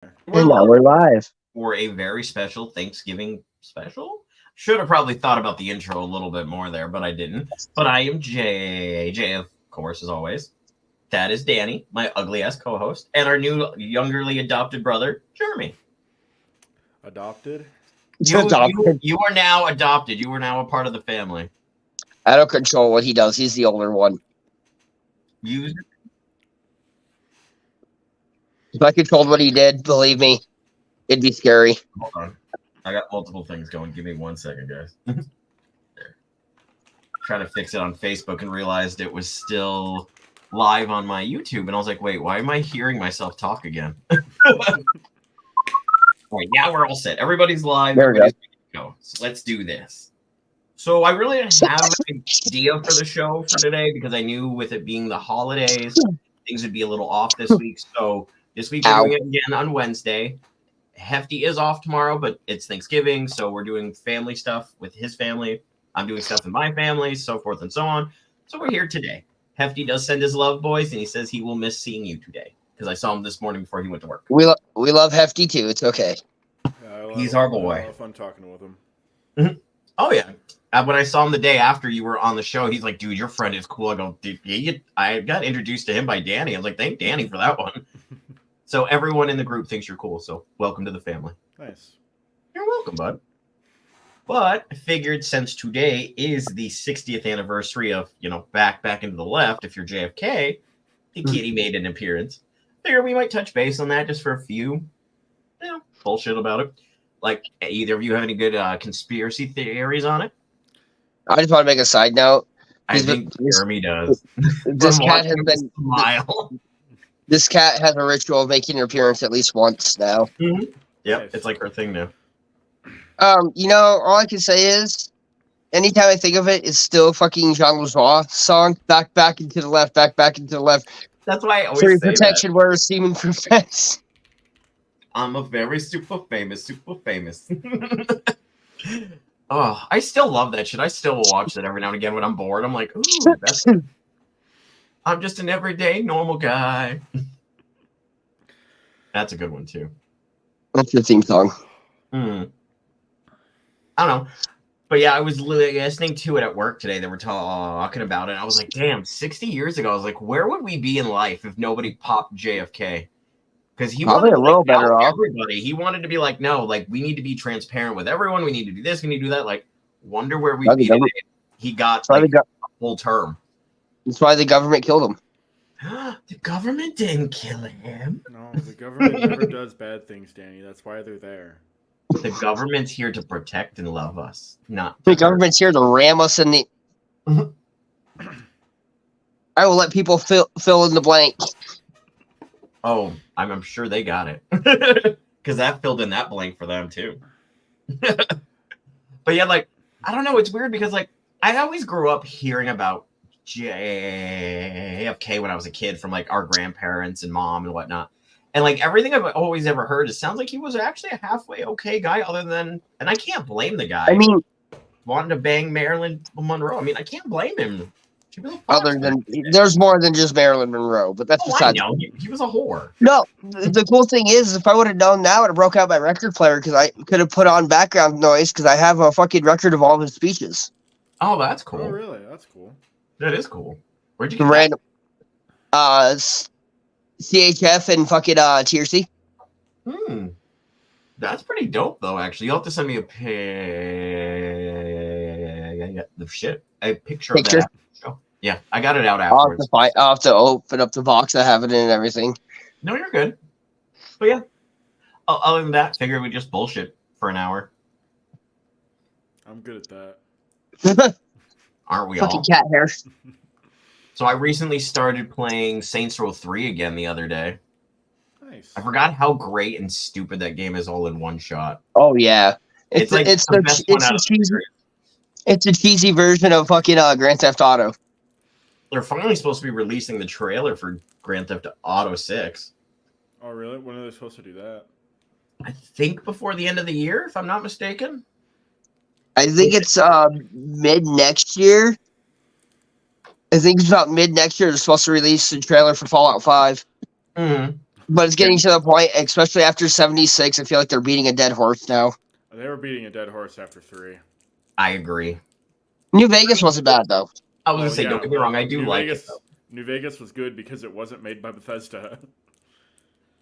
And now we're live. For a very special Thanksgiving special. Should have probably thought about the intro a little bit more there, but I didn't. But I am Jay, of course, as always. That is Danny, my ugly ass co-host, and our new youngerly adopted brother, Jeremy. Adopted? You are now adopted. You are now a part of the family. I don't control what he does. He's the older one. You If I controlled what he did, believe me, it'd be scary. hold on. I got multiple things going. Give me 1 second, guys. There. Trying to fix it on Facebook and realized it was still live on my YouTube, and I was like, wait, why am I hearing myself talk again? All right, now we're all set. Everybody's live. There we go. So let's do this. So I really didn't have an idea for the show for today because I knew with it being the holidays, things would be a little off this week. So this week we're doing it again on Wednesday. Hefty is off tomorrow, but it's Thanksgiving, so we're doing family stuff with his family. I'm doing stuff with my family, so forth and so on. So we're here today. Hefty does send his love, boys, and he says he will miss seeing you today because I saw him this morning before he went to work. We love Hefty too. It's okay. Yeah, He's our boy. I have fun talking with him. Oh, yeah. When I saw him the day after you were on the show, he's like, dude, your friend is cool. I go, dude, I got introduced to him by Danny. I was like, thank Danny for that one. So everyone in the group thinks you're cool. So welcome to the family. Nice. You're welcome, bud. But I figured since today is the 60th anniversary of, back into the left, if you're JFK, the kitty made an appearance. Figured we might touch base on that just for a few, bullshit about it. Like, either of you have any good conspiracy theories on it? I just want to make a side note. I think Jeremy does. This cat has been smile. This cat has a ritual of making an appearance at least once now. Mm-hmm. Yep, Nice. it's like her thing now. All I can say is, anytime I think of it, it's still a fucking Jean Lajoie song. Back into the left, back into the left. That's why I always For your say protection, where semen prevents. I'm a very super famous. Oh, I still love that shit. I still watch that every now and again when I'm bored. I'm like, ooh, I'm just an everyday normal guy. That's a good one too. That's your theme song. I don't know. But yeah, I was listening to it at work today. They were talking about it. I was like, damn, 60 years ago, I was like, where would we be in life if nobody popped JFK? Because he Probably wanted a little better off. everybody. He wanted to be like, no, like, we need to be transparent with everyone. We need to do this. We need to do that. Like, wonder where we'd be today. He got a full term. That's why the government killed him. The government didn't kill him. No, the government never does bad things, Danny. That's why they're there. The government's here to protect and love us, not The government's here to ram us in the. I will let people fill in the blank. Oh, I'm sure they got it. Because that filled in that blank for them, too. But yeah, like, I don't know. It's weird because, like, I always grew up hearing about JFK when I was a kid from, like, our grandparents and mom and whatnot. And, like, everything I've always ever heard, it sounds like he was actually a halfway okay guy other than... And I can't blame the guy. I mean... Wanting to bang Marilyn Monroe. I mean, I can't blame him. Other than there's more than just Marilyn Monroe, but that's besides. He was a whore. No, the cool thing is, if I would have known that, I would have broke out my record player because I could have put on background noise because I have a fucking record of all his speeches. Oh, that's cool. Oh, really? That's cool. That is cool. Where'd you The get random, CHF and fucking TRC. That's pretty dope, though. Actually, you'll have to send me a picture of that. Yeah, I got it out afterwards. I'll have to open up the box. I have it in and everything. No, you're good. But yeah, other than that, figure we just bullshit for an hour. I'm good at that. Aren't we fucking all? Cat hair. So I recently started playing Saints Row 3 again the other day. Nice. I forgot how great and stupid that game is all in one shot. Oh yeah, It's a cheesy version of fucking Grand Theft Auto. They're finally supposed to be releasing the trailer for Grand Theft Auto 6. Oh, really? When are they supposed to do that? I think before the end of the year, if I'm not mistaken. I think it's mid next year. I think it's about mid next year. They're supposed to release the trailer for Fallout 5. Mm-hmm. But it's getting to the point, especially after 76, I feel like they're beating a dead horse now. They were beating a dead horse after 3. I agree. New Vegas wasn't bad, though. I was gonna say, don't get me wrong, I do like it. Though. New Vegas was good because it wasn't made by Bethesda.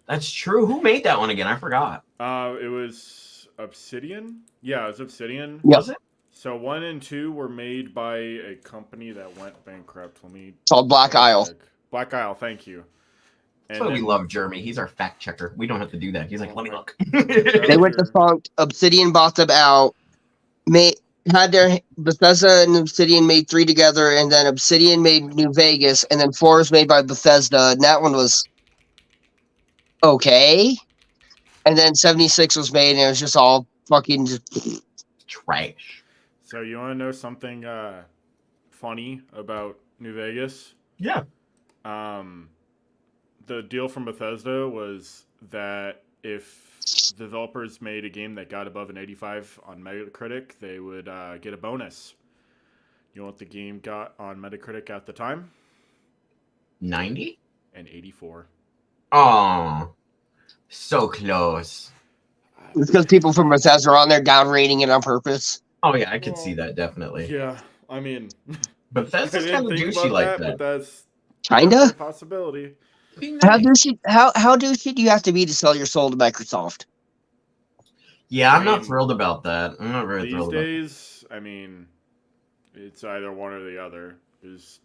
That's true. Who made that one again? I forgot. It was Obsidian. Yeah, it was Obsidian. Yep. Was it? So 1 and 2 were made by a company that went bankrupt. It's called Black Isle. Black Isle, thank you. That's why we love Jeremy. He's our fact checker. We don't have to do that. He's like, let me look. They went defunct. Obsidian bought them out. Had their Bethesda and Obsidian made 3 together, and then Obsidian made New Vegas, and then 4 was made by Bethesda, and that one was okay. And then 76 was made, and it was just all fucking just trash. So you want to know something funny about New Vegas? Yeah. The deal from Bethesda was that if developers made a game that got above an 85 on Metacritic, they would get a bonus. You know what the game got on Metacritic at the time? 90? An 84. Oh, so close. it's because people from Bethesda are on there downrating it on purpose. Oh yeah, I could see that definitely. Yeah, I mean, Bethesda's kind of douchey like that. But that's Kinda a possibility. How douchey do you have to be to sell your soul to Microsoft? Yeah, I'm not thrilled about that. I'm not very these thrilled days. I mean, it's either one or the other. Is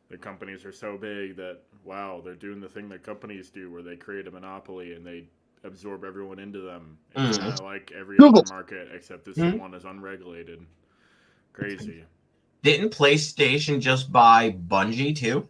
the companies are so big that wow, they're doing the thing that companies do, where they create a monopoly and they absorb everyone into them. It's kind of like every other market, except this one is unregulated. Crazy. Didn't PlayStation just buy Bungie too?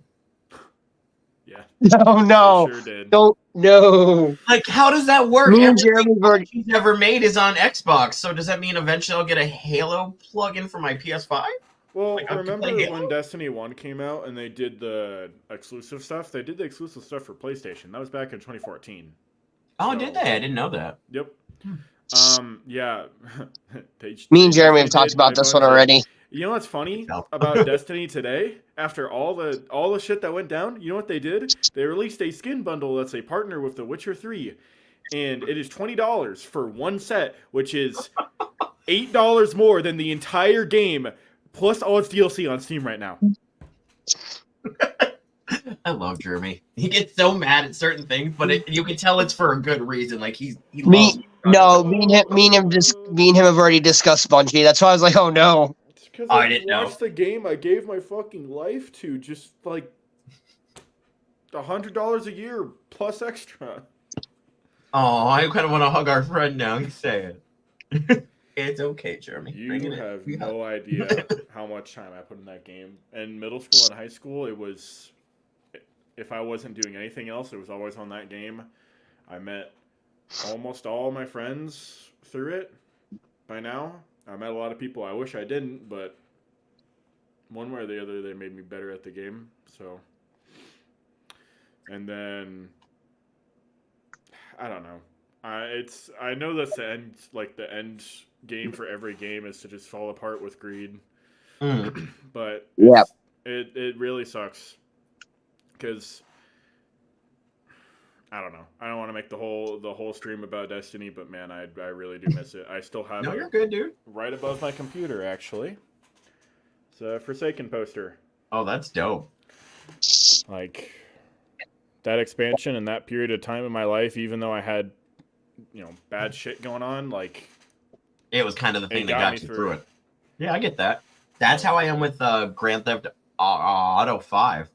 Yeah. No. They sure did. Don't no. Like, how does that work? Me and Everything Jeremy Bungie's ever made is on Xbox. So does that mean eventually I'll get a Halo plug-in for my PS5? Well, Like, I have to remember play Halo? when Destiny 1 came out and they did the exclusive stuff? They did the exclusive stuff for PlayStation. That was back in 2014. Oh, So- did they? I didn't know that. Yep. Yeah. Me and Jeremy have talked about this one already. You know what's funny about Destiny today? After all the shit that went down, you know what they did? They released a skin bundle that's a partner with The Witcher 3. And it is $20 for one set, which is $8 more than the entire game, plus all its DLC on Steam right now. I love Jeremy. He gets so mad at certain things, but you can tell it's for a good reason. Like he loves me and him have already discussed Bungie. That's why I was like, oh no. It's because I didn't know. watched the game I gave my fucking life to, just like $100 a year plus extra. Oh, I kind of want to hug our friend now. He's saying it's okay, Jeremy. You have no idea how much time I put in that game. In middle school and high school, it was, if I wasn't doing anything else, it was always on that game. I met almost all my friends through it by now. I met a lot of people I wish I didn't, but one way or the other, they made me better at the game. So, and then I don't know. I know that's the end, like the end game for every game is to just fall apart with greed. But yeah, it really sucks because I don't know. I don't want to make the whole stream about Destiny, but man, I really do miss it. I still have No, it you're good, dude. right above my computer actually. It's a Forsaken poster. Oh, that's dope. Like that expansion and that period of time in my life, even though I had, bad shit going on, like It was kind of the thing that got got me you through through it. it. Yeah, I get that. That's how I am with Grand Theft Auto 5.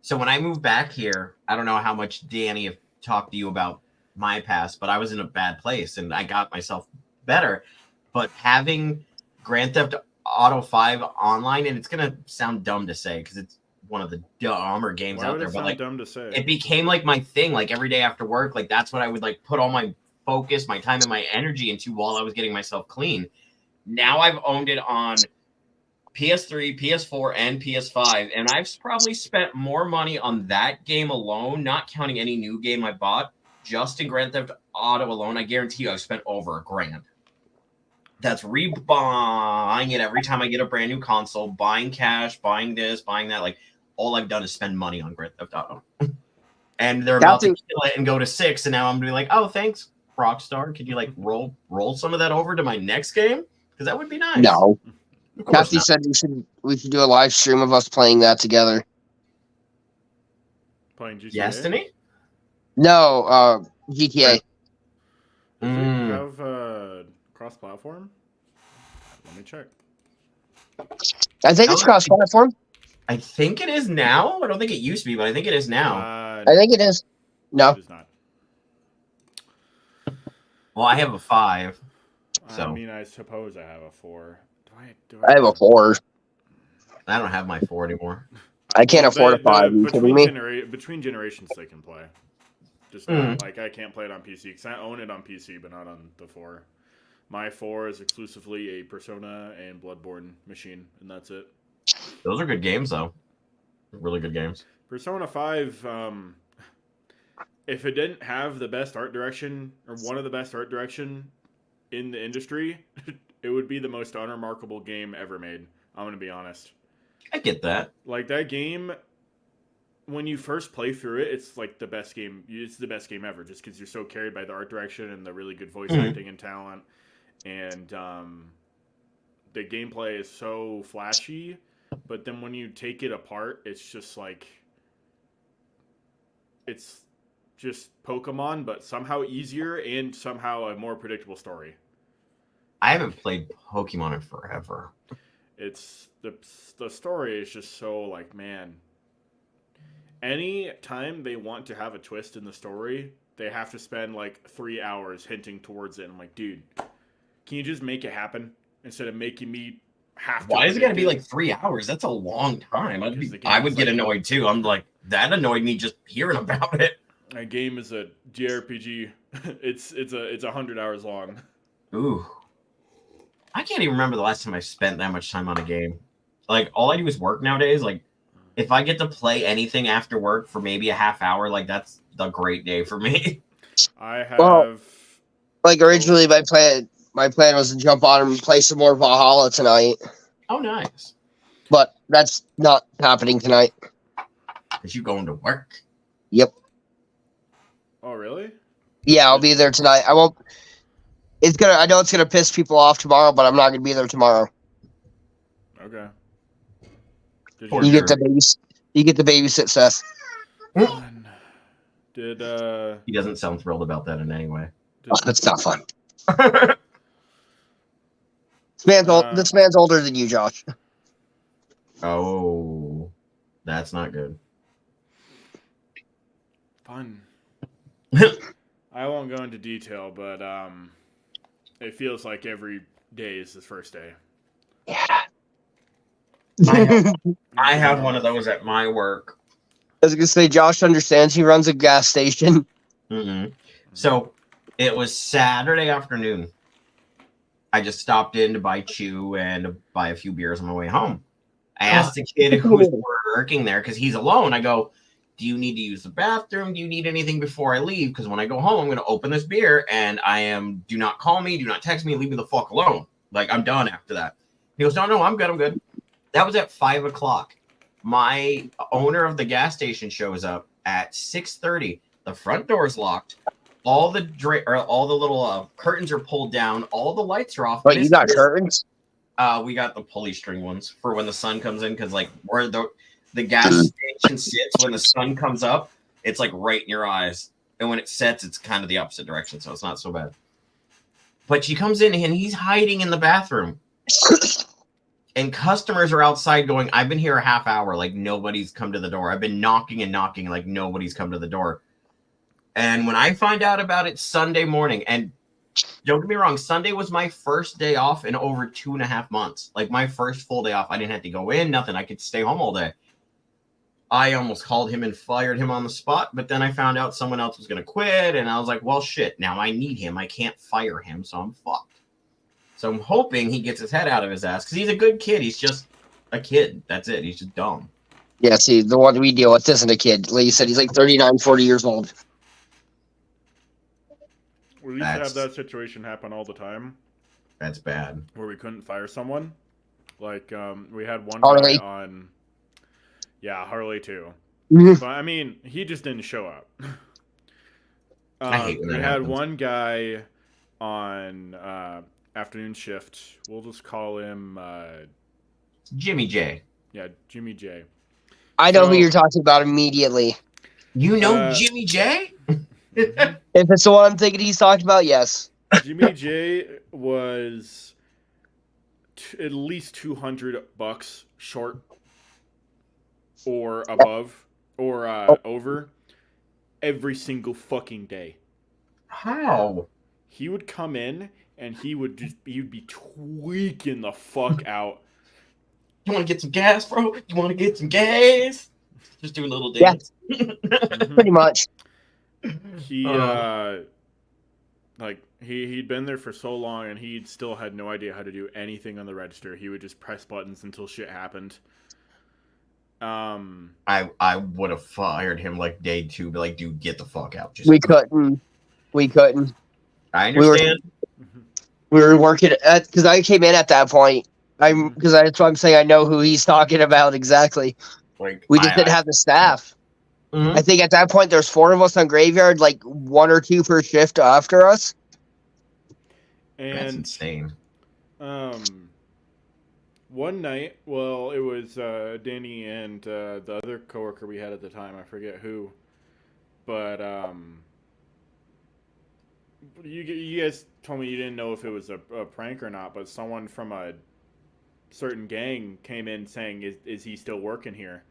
So when I moved back here, I don't know how much Danny have talked to you about my past, but I was in a bad place and I got myself better. But having Grand Theft Auto 5 online, and it's gonna sound dumb to say because it's one of the dumber games Why out would there, it but sound like dumb to say? it became like my thing. Like every day after work, like that's what I would like put all my focus, my time, and my energy into while I was getting myself clean. Now I've owned it on PS3, PS4, and PS5, and I've probably spent more money on that game alone, not counting any new game I bought, just in Grand Theft Auto alone. I guarantee you I've spent over $1,000. That's rebuying it every time I get a brand new console, buying cash, buying this, buying that. Like, all I've done is spend money on Grand Theft Auto. and they're about to Captain- kill it and go to 6, and now I'm gonna be like, oh, thanks, Rockstar. Could you like roll some of that over to my next game? Because that would be nice. No. Of course Kathy not. said we should do a live stream of us playing that together. Playing GTA? Destiny? No, GTA. Does Mm. it have cross-platform? Let me check. I think it's cross-platform. I think it is now. I don't think it used to be, but I think it is now. I think it is. No. It is not. Well, I have a 5. I So. mean, I suppose I have a 4. Do I have a 4. I don't have my 4 anymore. I can't afford a 5. Are you kidding me? Between generations, they can play. Just Mm. not, like, I can't play it on PC because I own it on PC, but not on the 4. My 4 is exclusively a Persona and Bloodborne machine, and that's it. Those are good games, though. Really good games. Persona 5, if it didn't have the best art direction, or one of the best art direction in the industry, it would be the most unremarkable game ever made. I'm going to be honest. I get that. Like, that game, when you first play through it, it's like the best game. It's the best game ever, just because you're so carried by the art direction and the really good voice acting and talent. And the gameplay is so flashy, but then when you take it apart, it's just like, it's just Pokemon, but somehow easier and somehow a more predictable story. I haven't played Pokemon in forever. It's the story is just so like, man. Any time they want to have a twist in the story, they have to spend like 3 hours hinting towards it. I'm like, dude, can you just make it happen instead of making me have to? Why is it gotta be like 3 hours? That's a long time. I would get annoyed too. I'm like, that annoyed me just hearing about it. A game is a JRPG. It's 100 hours long. Ooh. I can't even remember the last time I spent that much time on a game. Like, all I do is work nowadays. Like, if I get to play anything after work for maybe a half hour, like, that's the great day for me. I have. Well, like, originally, my plan was to jump on and play some more Valhalla tonight. Oh, nice. But that's not happening tonight. Is you going to work? Yep. Oh, really? Yeah, I'll be there tonight. I won't. I know it's gonna piss people off tomorrow, but I'm not gonna be there tomorrow. Okay. You get to babysit Seth. Did He doesn't sound thrilled about that in any way. Oh, that's not fun. This man's older than you, Josh. Oh, that's not good. Fun. I won't go into detail, but it feels like every day is the first day. Yeah. I have one of those at my work. I was gonna say, Josh understands. He runs a gas station. Mm-hmm. So it was Saturday afternoon. I just stopped in to buy chew and to buy a few beers on my way home. I asked the kid who was working there because he's alone. I go, do you need to use the bathroom? Do you need anything before I leave? Because when I go home, I'm going to open this beer and do not call me, do not text me, leave me the fuck alone. Like, I'm done after that. He goes, no, I'm good. That was at 5 o'clock. My owner of the gas station shows up at 6:30. The front door's locked. All the little curtains are pulled down. All the lights are off. But you got curtains? We got the pulley string ones for when the sun comes in, because like where the gas station sits, when the sun comes up, it's like right in your eyes, and when it sets, it's kind of the opposite direction, so it's not so bad. But she comes in and he's hiding in the bathroom, and customers are outside going, "I've been here a half hour, like nobody's come to the door. I've been knocking and knocking, like nobody's come to the door." And when I find out about it Sunday morning, and don't get me wrong, Sunday was my first day off in over 2.5 months. Like my first full day off. I didn't have to go in, nothing. I could stay home all day. I almost called him and fired him on the spot, but then I found out someone else was going to quit, and I was like, well, shit, now I need him. I can't fire him, so I'm fucked. So I'm hoping he gets his head out of his ass, because he's a good kid. He's just a kid. That's it. He's just dumb. Yeah, see, the one we deal with isn't a kid. Like you said, he's like 39, 40 years old. We used to have that situation happen all the time. That's bad. Where we couldn't fire someone. Like, we had one Harley. guy on... Yeah, Harley too. But I mean, he just didn't show up. I hate when we that had happens. one guy on afternoon shift. We'll just call him Jimmy J. Jimmy J. I know who So- you're talking about immediately. You know Uh, Jimmy J? Mhm. If it's the one I'm thinking he's talking about, yes. Jimmy J was at least $200 short or above or over every single fucking day. How? He would come in and he would be tweaking the fuck out. You want to get some gas, bro? You want to get some gas? Just do a little Yeah. dance. Mhm. Pretty much. He Oh. he'd been there for so long and he still had no idea how to do anything on the register. He would just press buttons until shit happened. I would have fired him like day 2, but like, dude, get the fuck out. Just We couldn't. I we were- understand. We were working at because I came in at that point. That's why I'm saying I know who he's talking about exactly. Like We just didn't have the staff. Mhm. I think at that point there's 4 of us on graveyard, like 1 or 2 per shift after us. That's And insane. one night, well, it was Danny and the other coworker we had at the time. I forget who, but you guys told me you didn't know if it was a prank or not. But someone from a certain gang came in saying, "Is he still working here?"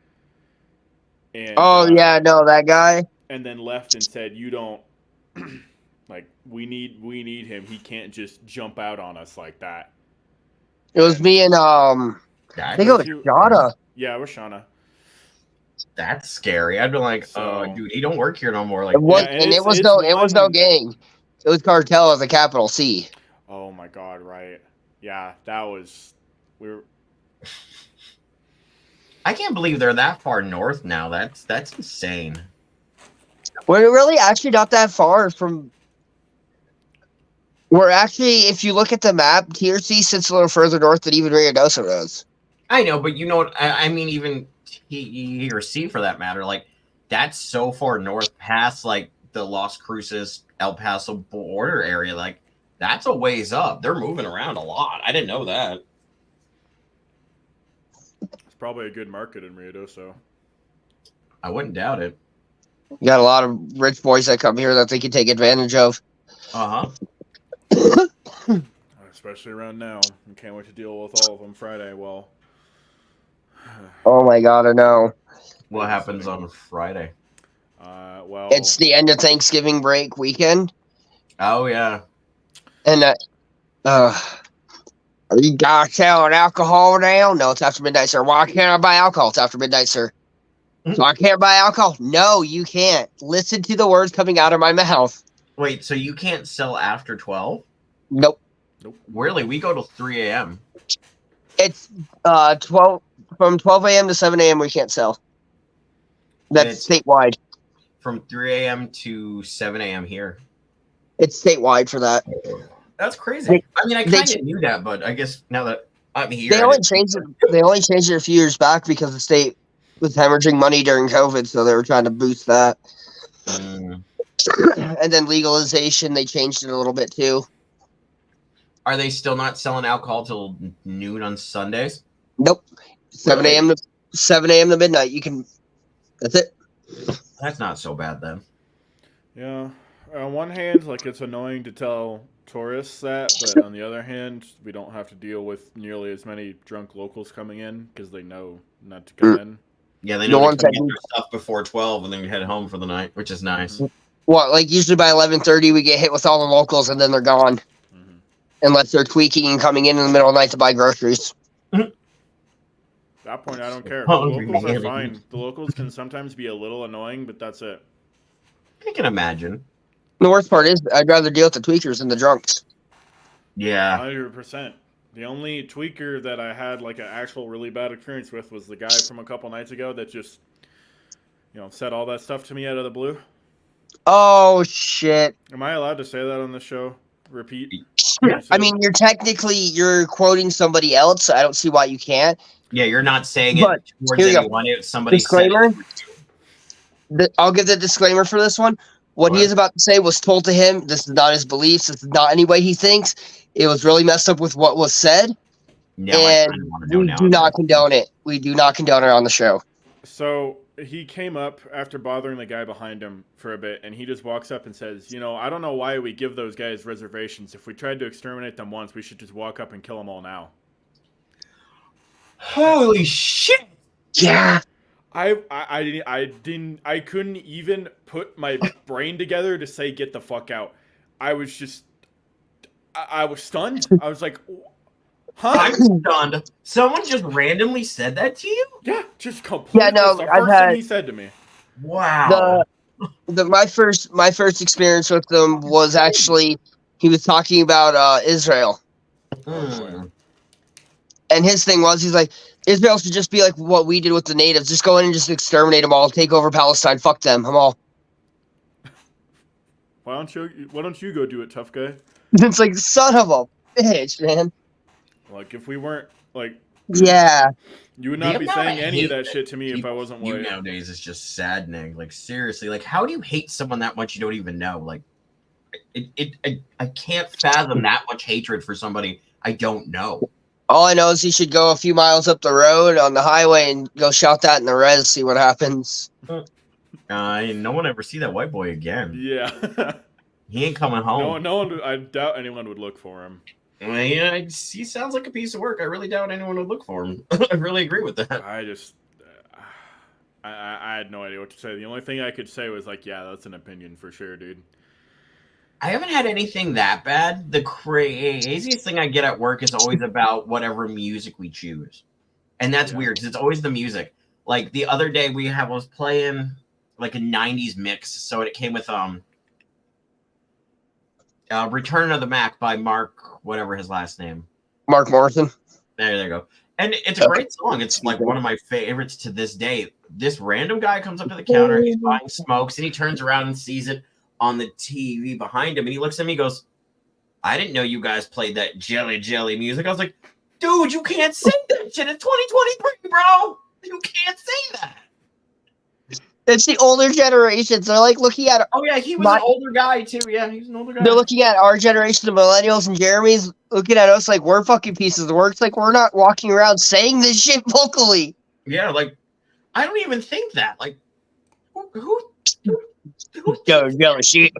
And Yeah, no, that guy. and then left and said, "You don't like we need him. He can't just jump out on us like that." It was me and I think it was Shada. Yeah, it was Shauna. That's scary. I'd be like, So- dude, he don't work here no more. Like, It was, Yeah, and it's- it was it's no, it was no one- gang. It was cartel with a capital C. Oh my god, right? Yeah, that was we were. I can't believe they're that far north now. That's insane. We're really actually not that far from. We're actually, if you look at the map, TRC sits a little further north than even Ruidoso does. I know, but you know what? I mean, even T or C for that matter. Like, that's so far north past like the Las Cruces, El Paso border area. Like, that's a ways up. They're moving around a lot. I didn't know that. It's probably a good market in Ruidoso. I wouldn't doubt it. You got a lot of rich boys that come here that they can take advantage of. Uh huh. Especially around now. I can't wait to deal with all of them Friday. Well, Oh my god, I know. What happens on Friday? well, It's the end of Thanksgiving break weekend, Oh yeah. and are you guys selling alcohol now? No, it's after midnight, sir. Why can't I buy alcohol? It's after midnight, sir. So I can't buy alcohol? No, you can't. Listen to the words coming out of my mouth. Wait, so you can't sell after 12? Nope. Really? We go till 3 a.m. It's 12 from 12 a.m. to 7 a.m. we can't sell. That's statewide. From 3 a.m. to 7 a.m. here. It's statewide for that. That's crazy. I mean, I they- kind of knew that, but I guess now that I'm here, They I only didn't- changed it. They only changed it a few years back because the state was hemorrhaging money during COVID, so they were trying to boost that. Mm. And then legalization, they changed it a little bit too. Are they still not selling alcohol till noon on Sundays? Nope. 7 Really? a.m. to 7 a.m. to midnight. You can. That's it. That's not so bad then. yeah. On one hand, like it's annoying to tell tourists that, but on the other hand, we don't have to deal with nearly as many drunk locals coming in because they know not to come in. Yeah, they No know one to come said- get their stuff before 12 and then head home for the night, which is nice. What? Like usually by 11:30, we get hit with all the locals, and then they're gone, Mhm. unless they're tweaking and coming in the middle of the night to buy groceries. At that point, I don't care. The Hungry locals are man. fine. The locals can sometimes be a little annoying, but that's it. I can imagine. The worst part is, I'd rather deal with the tweakers than the drunks. Yeah. 100%. The only tweaker that I had like an actual really bad experience with was the guy from a couple nights ago that just, said all that stuff to me out of the blue. Oh shit! Am I allowed to say that on the show? Repeat. I mean, you're quoting somebody else. So I don't see why you can't. Yeah, you're not saying But it towards here you go. anyone. It's somebody said Disclaimer. it. I'll give the disclaimer for this one. What he What? is about to say was told to him. This is not his beliefs. This is not any way he thinks. It was really messed up with what was said, Now I and kind of want to know we now. do not condone it. We do not condone it on the show. So he came up after bothering the guy behind him for a bit, and he just walks up and says, I don't know why we give those guys reservations. If we tried to exterminate them once, we should just walk up and kill them all now. Holy shit! Yeah. I couldn't even put my brain together to say get the fuck out. I was just, I was stunned. I was like, huh? I'm stunned. Someone just randomly said that to you? Yeah, just completely. Yeah, no, the I've first had- thing he said to me. Wow. My first experience with them was actually he was talking about Israel, Hmm. and his thing was he's like Israel should just be like what we did with the natives, just go in and just exterminate them all, take over Palestine, fuck them, I'm all. Why don't you go do it, tough guy? It's like son of a bitch, man. Like if we weren't like, Yeah. you would The not be amount saying of any of hate that shit to me if I wasn't you white. nowadays is just saddening. Like seriously, like how do you hate someone that much you don't even know? Like, I can't fathom that much hatred for somebody I don't know. All I know is he should go a few miles up the road on the highway and go shout that in the res, see what happens. No one ever see that white boy again. Yeah. He ain't coming home. No one. I doubt anyone would look for him. Yeah, he sounds like a piece of work. I really doubt anyone would look for him. I really agree with that. I just, I had no idea what to say. The only thing I could say was like, yeah, that's an opinion for sure, dude. I haven't had anything that bad. The craziest thing I get at work is always about whatever music we choose. And that's Yeah. weird because it's always the music. Like the other day was playing like a 90s mix. So it came with Return of the Mac by Mark, whatever his last name. Mark Morrison. There you go. And it's a great song. It's like one of my favorites to this day. This random guy comes up to the counter, he's buying smokes, and he turns around and sees it on the TV behind him. And he looks at me and goes, I didn't know you guys played that jelly music. I was like, dude, you can't say that shit. It's 2023, bro. You can't say that. It's the older generations. They're like looking at Oh, yeah, he was an older guy, too. Yeah, he's an older guy. they're looking at our generation, the millennials, and Jeremy's looking at us like we're fucking pieces of work. It's like we're not walking around saying this shit vocally. Yeah, like, I don't even think that. Like, who Yo, shit.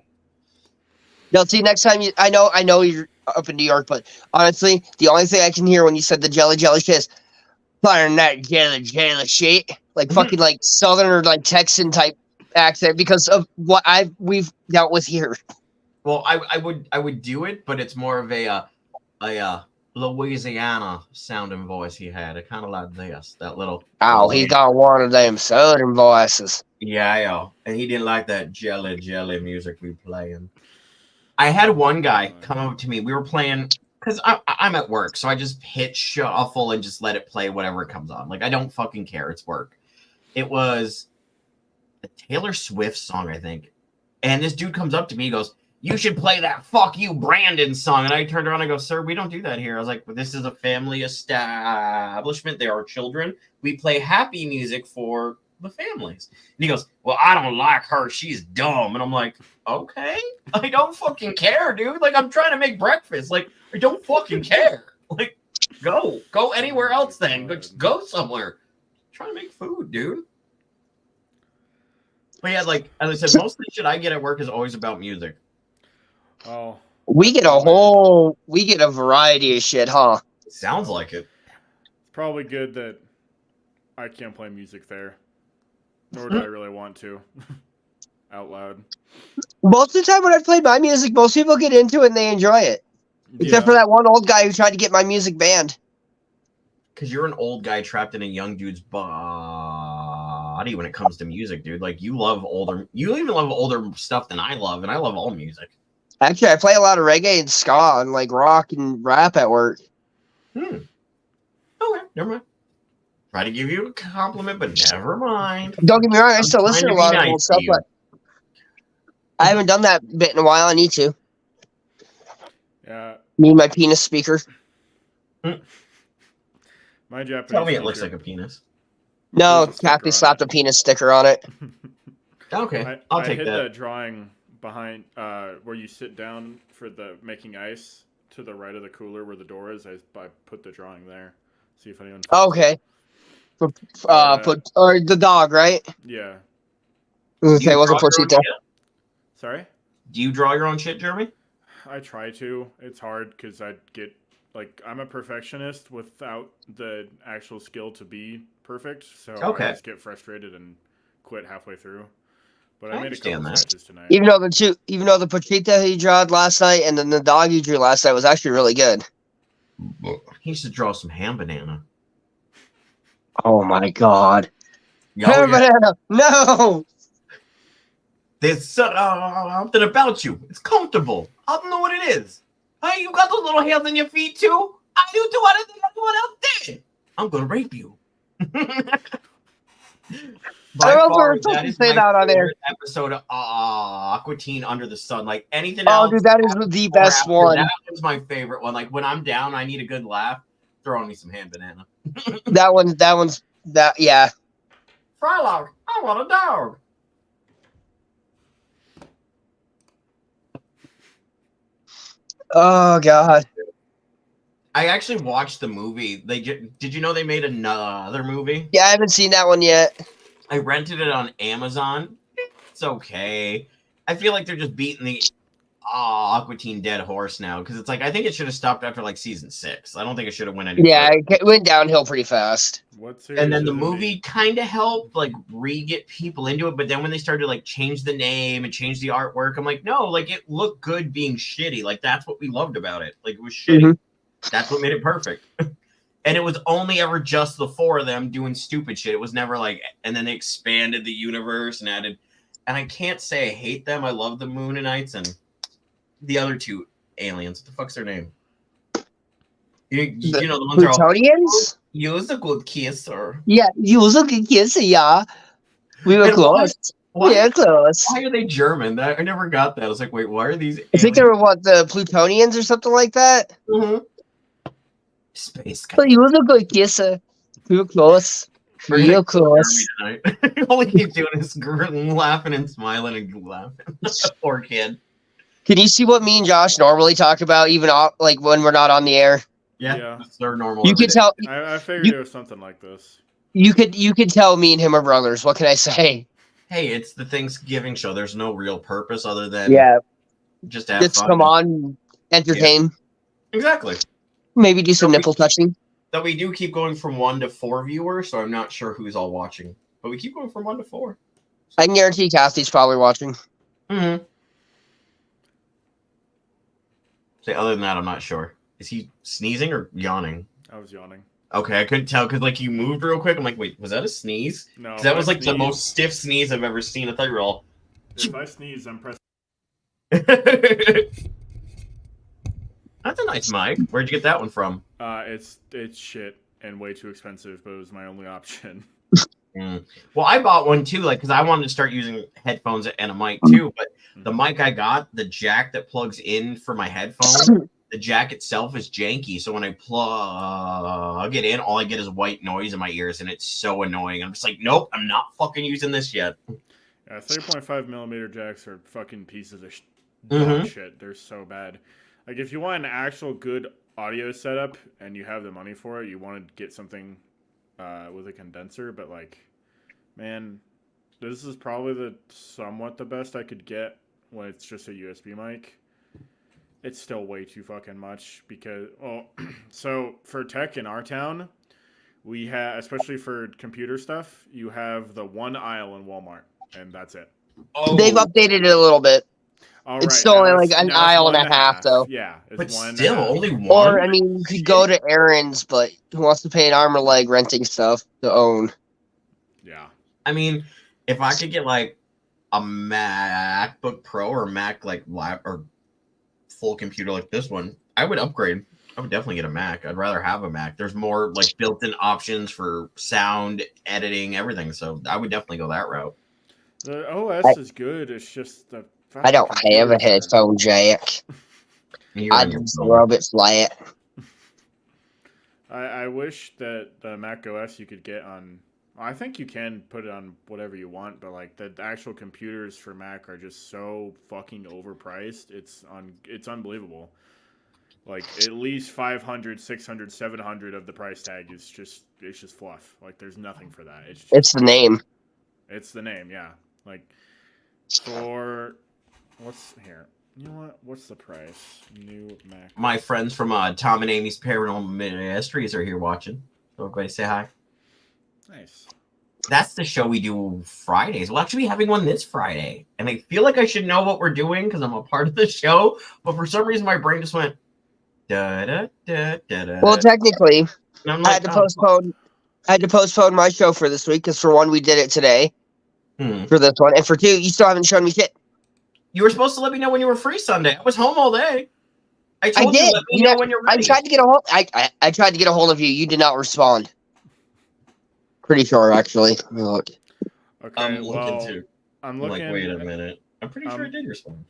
No, see, next time I know you're up in New York, but honestly, the only thing I can hear when you said the jelly shit is firing that jelly shit. Like fucking like Southern or like Texan type accent because of what we've dealt with here. Well, I would do it, but it's more of a Louisiana sounding voice he had. It kind of like this, that little. Oh, he got one of them Southern voices. Yeah, and he didn't like that jelly music we playing. I had one guy come up to me. We were playing because I'm at work, so I just hit shuffle and just let it play whatever comes on. Like I don't fucking care. It's work. It was a Taylor Swift song, I think. And this dude comes up to me, he goes, you should play that Fuck You Brandon song. And I turned around and I go, sir, we don't do that here. I was like, well, this is a family establishment. There are children. We play happy music for the families. And he goes, well, I don't like her. She's dumb. And I'm like, okay. I don't fucking care, dude. Like, I'm trying to make breakfast. Like, I don't fucking care. Like, go anywhere else then. Go somewhere. Trying to make food, dude. But yeah, like as I said, most of the shit I get at work is always about music. Oh, We get a variety of shit, huh? Sounds like it. it's probably good that I can't play music there, nor do I really want to. Out loud. Most of the time when I play my music, most people get into it and they enjoy it. Except for that one old guy who tried to get my music banned. Because you're an old guy trapped in a young dude's body when it comes to music, dude. Like you even love older stuff than I love, and I love all music. Actually, I play a lot of reggae and ska and like rock and rap at work. Okay, never mind. Try to give you a compliment, but never mind. Don't get me wrong, I still I'm listen to a trying to lot be of old nice stuff, to you. but I haven't done that bit in a while. I need to. Yeah, Need my penis speaker. my Japanese. Tell me it looks teacher- like a penis. No, There's a sticker Kathy on slapped it. a penis sticker on it. Okay, I'll take hit that. that drawing behind where you sit down for the making ice to the right of the cooler where the door is. I put the drawing there. See if anyone. Okay. Put But, or the dog, right? yeah. Okay, wasn't draw your own Pochita. shit? Sorry. Do you draw your own shit, Jeremy? I try to. It's hard because I get I'm a perfectionist without the actual skill to be perfect. So Okay. I just get frustrated and quit halfway through. But I I made a couple understand that. sketches tonight. Even though the Pochita he drew last night and then the dog he drew last night was actually really good. He should draw some ham banana. Oh my god. Yeah, Banana! No! There's something about you. It's comfortable. I don't know what it is. Hey, you got those little hairs on your feet too? I do too. I didn't think anyone else did. I'm gonna rape you. I don't know if we're supposed to say that on air. Episode of Aqua Teen Under the Sun. Like anything Oh, else. dude, that is the best one. That was my favorite one. Like when I'm down, I need a good laugh. Throw on me some ham banana. Yeah. Frylog, I want a dog. Oh god. I actually watched the movie. Did you know they made another movie? Yeah, I haven't seen that one yet. I rented it on Amazon. It's okay. I feel like they're just beating the Aqua Teen dead horse now because it's like I think it should have stopped after like season 6. I don't think it should have went any Yeah, further. it went downhill pretty fast. And then the movie kind of helped like get people into it, but then when they started to like change the name and change the artwork, I'm like, no, like it looked good being shitty. Like that's what we loved about it. Like it was shitty. Mhm. That's what made it perfect. And it was only ever just the 4 of them doing stupid shit. It was never like, and then they expanded the universe and added. And I can't say I hate them. I love the Mooninites and the other 2 aliens. What the fuck's their name? You know the ones that are all, Plutonians? you was a good kisser. Yeah, you was a good kisser, yeah. We were And close. Why, We were close. why are they German? I never got that. I was like, wait, why are these? I think they were the Plutonians or something like that. Mm-hmm. Space guy. But you was a good kisser. We were close. Real close. All he keeps doing is laughing and smiling and laughing. Poor kid. Can you see what me and Josh normally talk about, even like when we're not on the air? Yeah. That's their normal. You could tell. I figured it was something like this. You could tell me and him are brothers. What can I say? Hey, it's the Thanksgiving show. There's no real purpose other than just to have just fun. come on, entertain. Yeah. Exactly. Maybe do some nipple touching. That we do keep going from 1 to 4 viewers, so I'm not sure who's all watching, but we keep going from 1 to 4. I can guarantee Kathy's probably watching. Mm-hmm. Say, other than that, I'm not sure. Is he sneezing or yawning? I was yawning. Okay, I couldn't tell because like you moved real quick. I'm like, wait, was that a sneeze? No, that was like the most stiff sneeze I've ever seen. I thought you were all. If I sneeze, I'm pressing. That's a nice mic. Where'd you get that one from? It's shit and way too expensive, but it was my only option. Well, I bought one too, like because I wanted to start using headphones and a mic too. But the mic I got, the jack that plugs in for my headphones, the jack itself is janky. So when I plug it in, all I get is white noise in my ears, and it's so annoying. I'm just like, nope, I'm not fucking using this yet. Yeah, 3.5 millimeter jacks are fucking pieces of shit. They're so bad. Like if you want an actual good audio setup and you have the money for it, you want to get something with a condenser. But like, man, this is probably somewhat the best I could get when it's just a USB mic. It's still way too fucking much because, so for tech in our town, we have, especially for computer stuff, you have the one aisle in Walmart, and that's it. Oh, They've updated it a little bit. All It's right, still now only like an aisle and a half, though. Yeah, but it's one. still only one. Or, I mean, you could go to Aaron's, but who wants to pay an arm or leg renting stuff to own? Yeah. I mean, if I could get like a MacBook Pro or Mac like lab or full computer like this one, I would upgrade. I would definitely get a Mac. I'd rather have a Mac. There's more like built-in options for sound editing, everything. So I would definitely go that route. The OS is good. It's just the. I don't have a headphone jack. I just rub it flat. I wish that the Mac OS you could get on I think you can put it on whatever you want, but like the actual computers for Mac are just so fucking overpriced. It's unbelievable. Like at least 500, 600, 700 of the price tag is just fluff. Like there's nothing for that. It's the name. It's the name, yeah. Like for what's here? You know what? What's the price? New Mac. My friends from Tom and Amy's Paranormal Mysteries are here watching. So everybody say hi. Nice. That's the show we do Fridays. We'll actually be having one this Friday. And I feel like I should know what we're doing because I'm a part of the show. But for some reason, my brain just went, da da da da da. Well, technically, And I'm I like, had to postpone. I had to postpone my show for this week because for one, we did it today for this one, and for two, you still haven't shown me shit. You were supposed to let me know when you were free Sunday. I was home all day. I told you did. let me know when you're ready. I tried to get a hold. I tried to get a hold of you. You did not respond. Pretty sure, actually. Let me look. Okay, I'm looking too. I'm I'm looking. like, wait a minute. I'm pretty sure I did respond.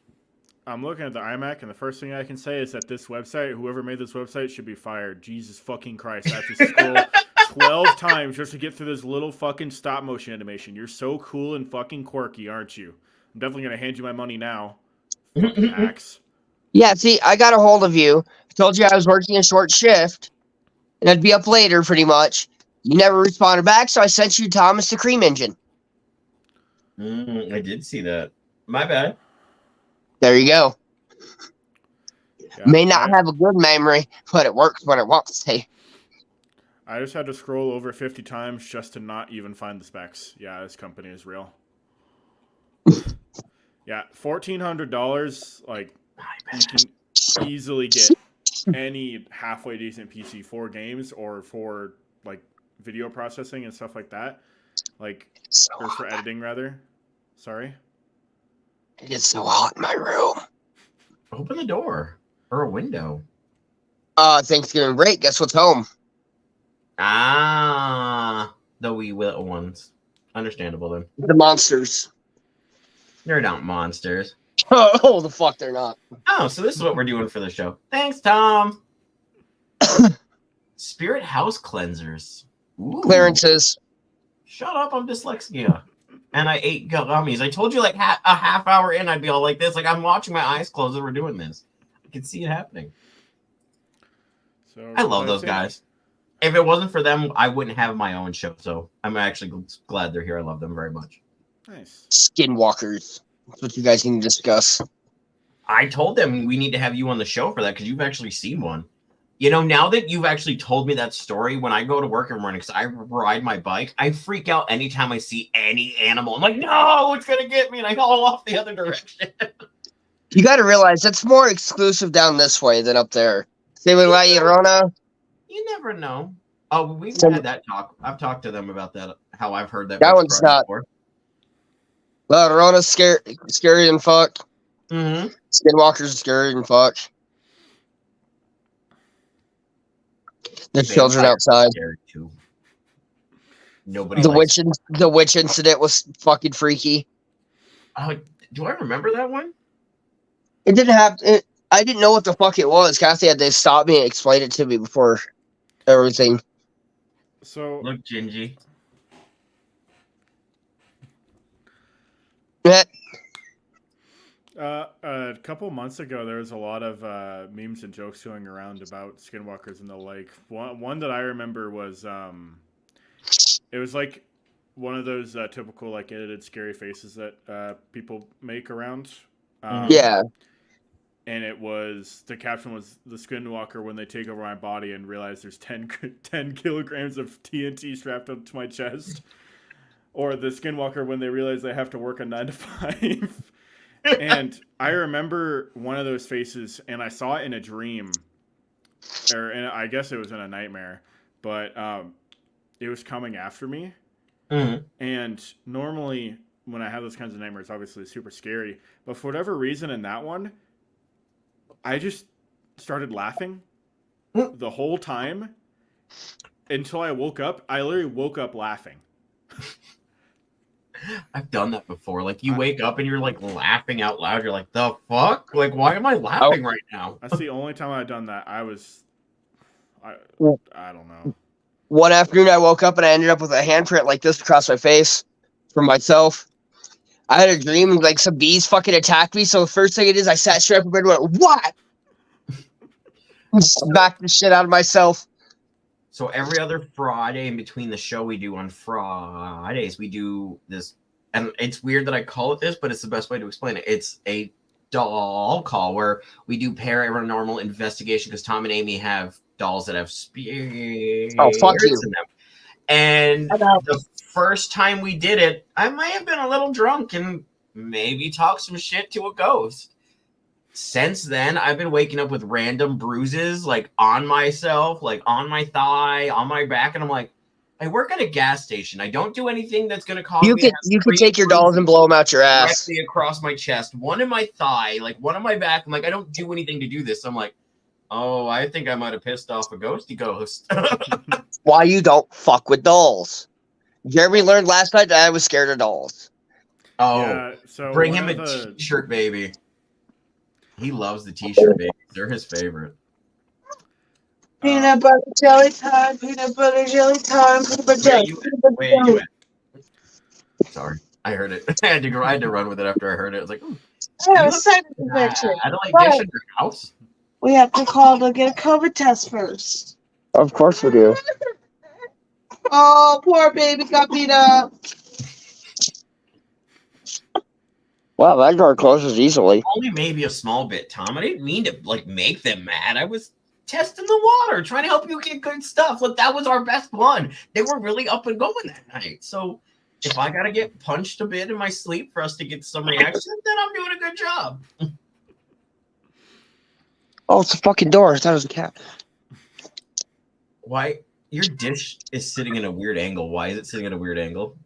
I'm looking at the iMac, and the first thing I can say is that this website, whoever made this website, should be fired. Jesus fucking Christ! I have to scroll 12 times just to get through this little fucking stop motion animation. You're so cool and fucking quirky, aren't you? I'm definitely gonna hand you my money now. Fucking hacks. Yeah, see, I got a hold of you. I told you I was working a short shift, and I'd be up later, pretty much. You never responded back, so I sent you Thomas the Cream Engine. I did see that. My bad. There you go. Yeah, May not have a good memory, but it works when it wants to. I just had to scroll over 50 times just to not even find the specs. Yeah, this company is real. Yeah, $1,400. Like, you can easily get any halfway decent PC for games or for like video processing and stuff like that. Like, or for editing rather. Sorry. It is so hot in my room. Open the door or a window. Thanksgiving break. Guess what's home? Ah, the wee little ones. Understandable then. The monsters. They're not monsters. Oh, the fuck, they're not. Oh, so this is what we're doing for the show. Thanks, Tom. Spirit House Cleansers. Ooh. Clearances. Shut up, I'm dyslexia. And I ate gummies. I told you like a half hour in, I'd be all like this. Like I'm watching my eyes closed and we're doing this. I can see it happening. So I love those guys. If it wasn't for them, I wouldn't have my own show. So I'm actually glad they're here. I love them very much. Nice. Skinwalkers. That's what you guys need to discuss. I told them we need to have you on the show for that because you've actually seen one. You know, now that you've actually told me that story, when I go to work in the morning, because I ride my bike, I freak out anytime I see any animal. I'm like, no, it's going to get me. And I haul off the other direction. You got to realize that's more exclusive down this way than up there. Same with La Llorona. You never know. Oh, we've had that talk. I've talked to them about that, how I've heard that. That one's not. Before. La Llorona's scary and fuck. Mm-hmm. Skinwalkers are scary and fuck. There's children outside. Too. Nobody. The witch incident was fucking freaky. Do I remember that one? It didn't happen. I didn't know what the fuck it was. Kathy had to stop me and explain it to me before everything. So look, Gingy. Yeah. A couple months ago, there was a lot of memes and jokes going around about skinwalkers and the like. One that I remember was it was like one of those typical like edited scary faces that people make around. Yeah. And it was, the caption was, the skinwalker when they take over my body and realize there's 10 kilograms of TNT strapped up to my chest. Or the skinwalker when they realize they have to work a 9 to 5. And I remember one of those faces, and I saw it in a dream, and I guess it was in a nightmare, but it was coming after me. Mm-hmm. And normally, when I have those kinds of nightmares, obviously it's super scary. But for whatever reason in that one, I just started laughing the whole time until I woke up. I literally woke up laughing. I've done that before. Like you wake up and you're like laughing out loud. You're like, the fuck? Like, why am I laughing right now? That's the only time I've done that. I don't know. one afternoon I woke up and I ended up with a handprint like this across my face from myself. I had a dream like some bees fucking attacked me. So the first thing it is, I sat straight up in bed and went, "What?" And smacked the shit out of myself. So every other Friday in between the show we do on Fridays, we do this, and it's weird that I call it this, but it's the best way to explain it. It's a doll call where we do paranormal investigation because Tom and Amy have dolls that have spirits Oh, fuck you. in them. And the first time we did it, I might have been a little drunk and maybe talked some shit to a ghost. Since then, I've been waking up with random bruises, like on myself, like on my thigh, on my back, and I'm like, I work at a gas station. I don't do anything that's going to cause You me to could have you could three take your dolls and blow them out your ass. directly across my chest, one in my thigh, like one on my back. I'm like, I don't do anything to do this. I'm like, oh, I think I might have pissed off a ghosty ghost. Why you don't fuck with dolls? Jeremy learned last night that I was scared of dolls. Oh, Yeah, so bring one him of a the- t-shirt, baby. He loves the t-shirt babies. They're his favorite. Peanut butter jelly time, peanut butter jelly time, peanut butter Where jelly. you peanut butter at? Where you jelly. at? Sorry, I heard it. I had to run with it after I heard it. I was like, ooh, I have You a side infection. I don't like Right. dish in your house. We have to call to get a COVID test first. Of course we do. Oh, poor baby got beat up. Wow, that door closes easily. Only maybe a small bit, Tom. I didn't mean to like make them mad. I was testing the water, trying to help you get good stuff. Look, that was our best one. They were really up and going that night. So if I gotta get punched a bit in my sleep for us to get some reaction, then I'm doing a good job. Oh, it's a fucking door. I thought it was a cat. Why your dish is sitting in a weird angle? Why is it sitting at a weird angle?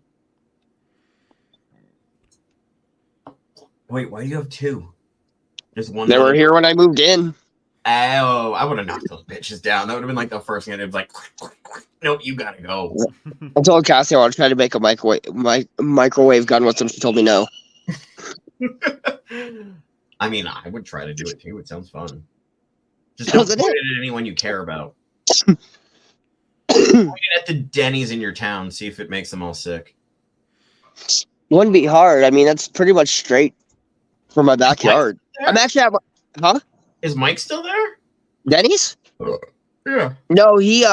Wait, why do you have two? There's one. They were here when I moved in. Oh, I would have knocked those bitches down. That would have been like the first thing. It was like, nope, you gotta go. I told Cassie I want to try to make a microwave gun with them. She told me no. I mean, I would try to do it too. It sounds fun. Just don't Doesn't point it? it at anyone you care about. Point it at the Denny's in your town. See if it makes them all sick. Wouldn't be hard. I mean, that's pretty much straight from my backyard. I'm actually at huh? Is Mike still there? Denny's? Yeah. No, he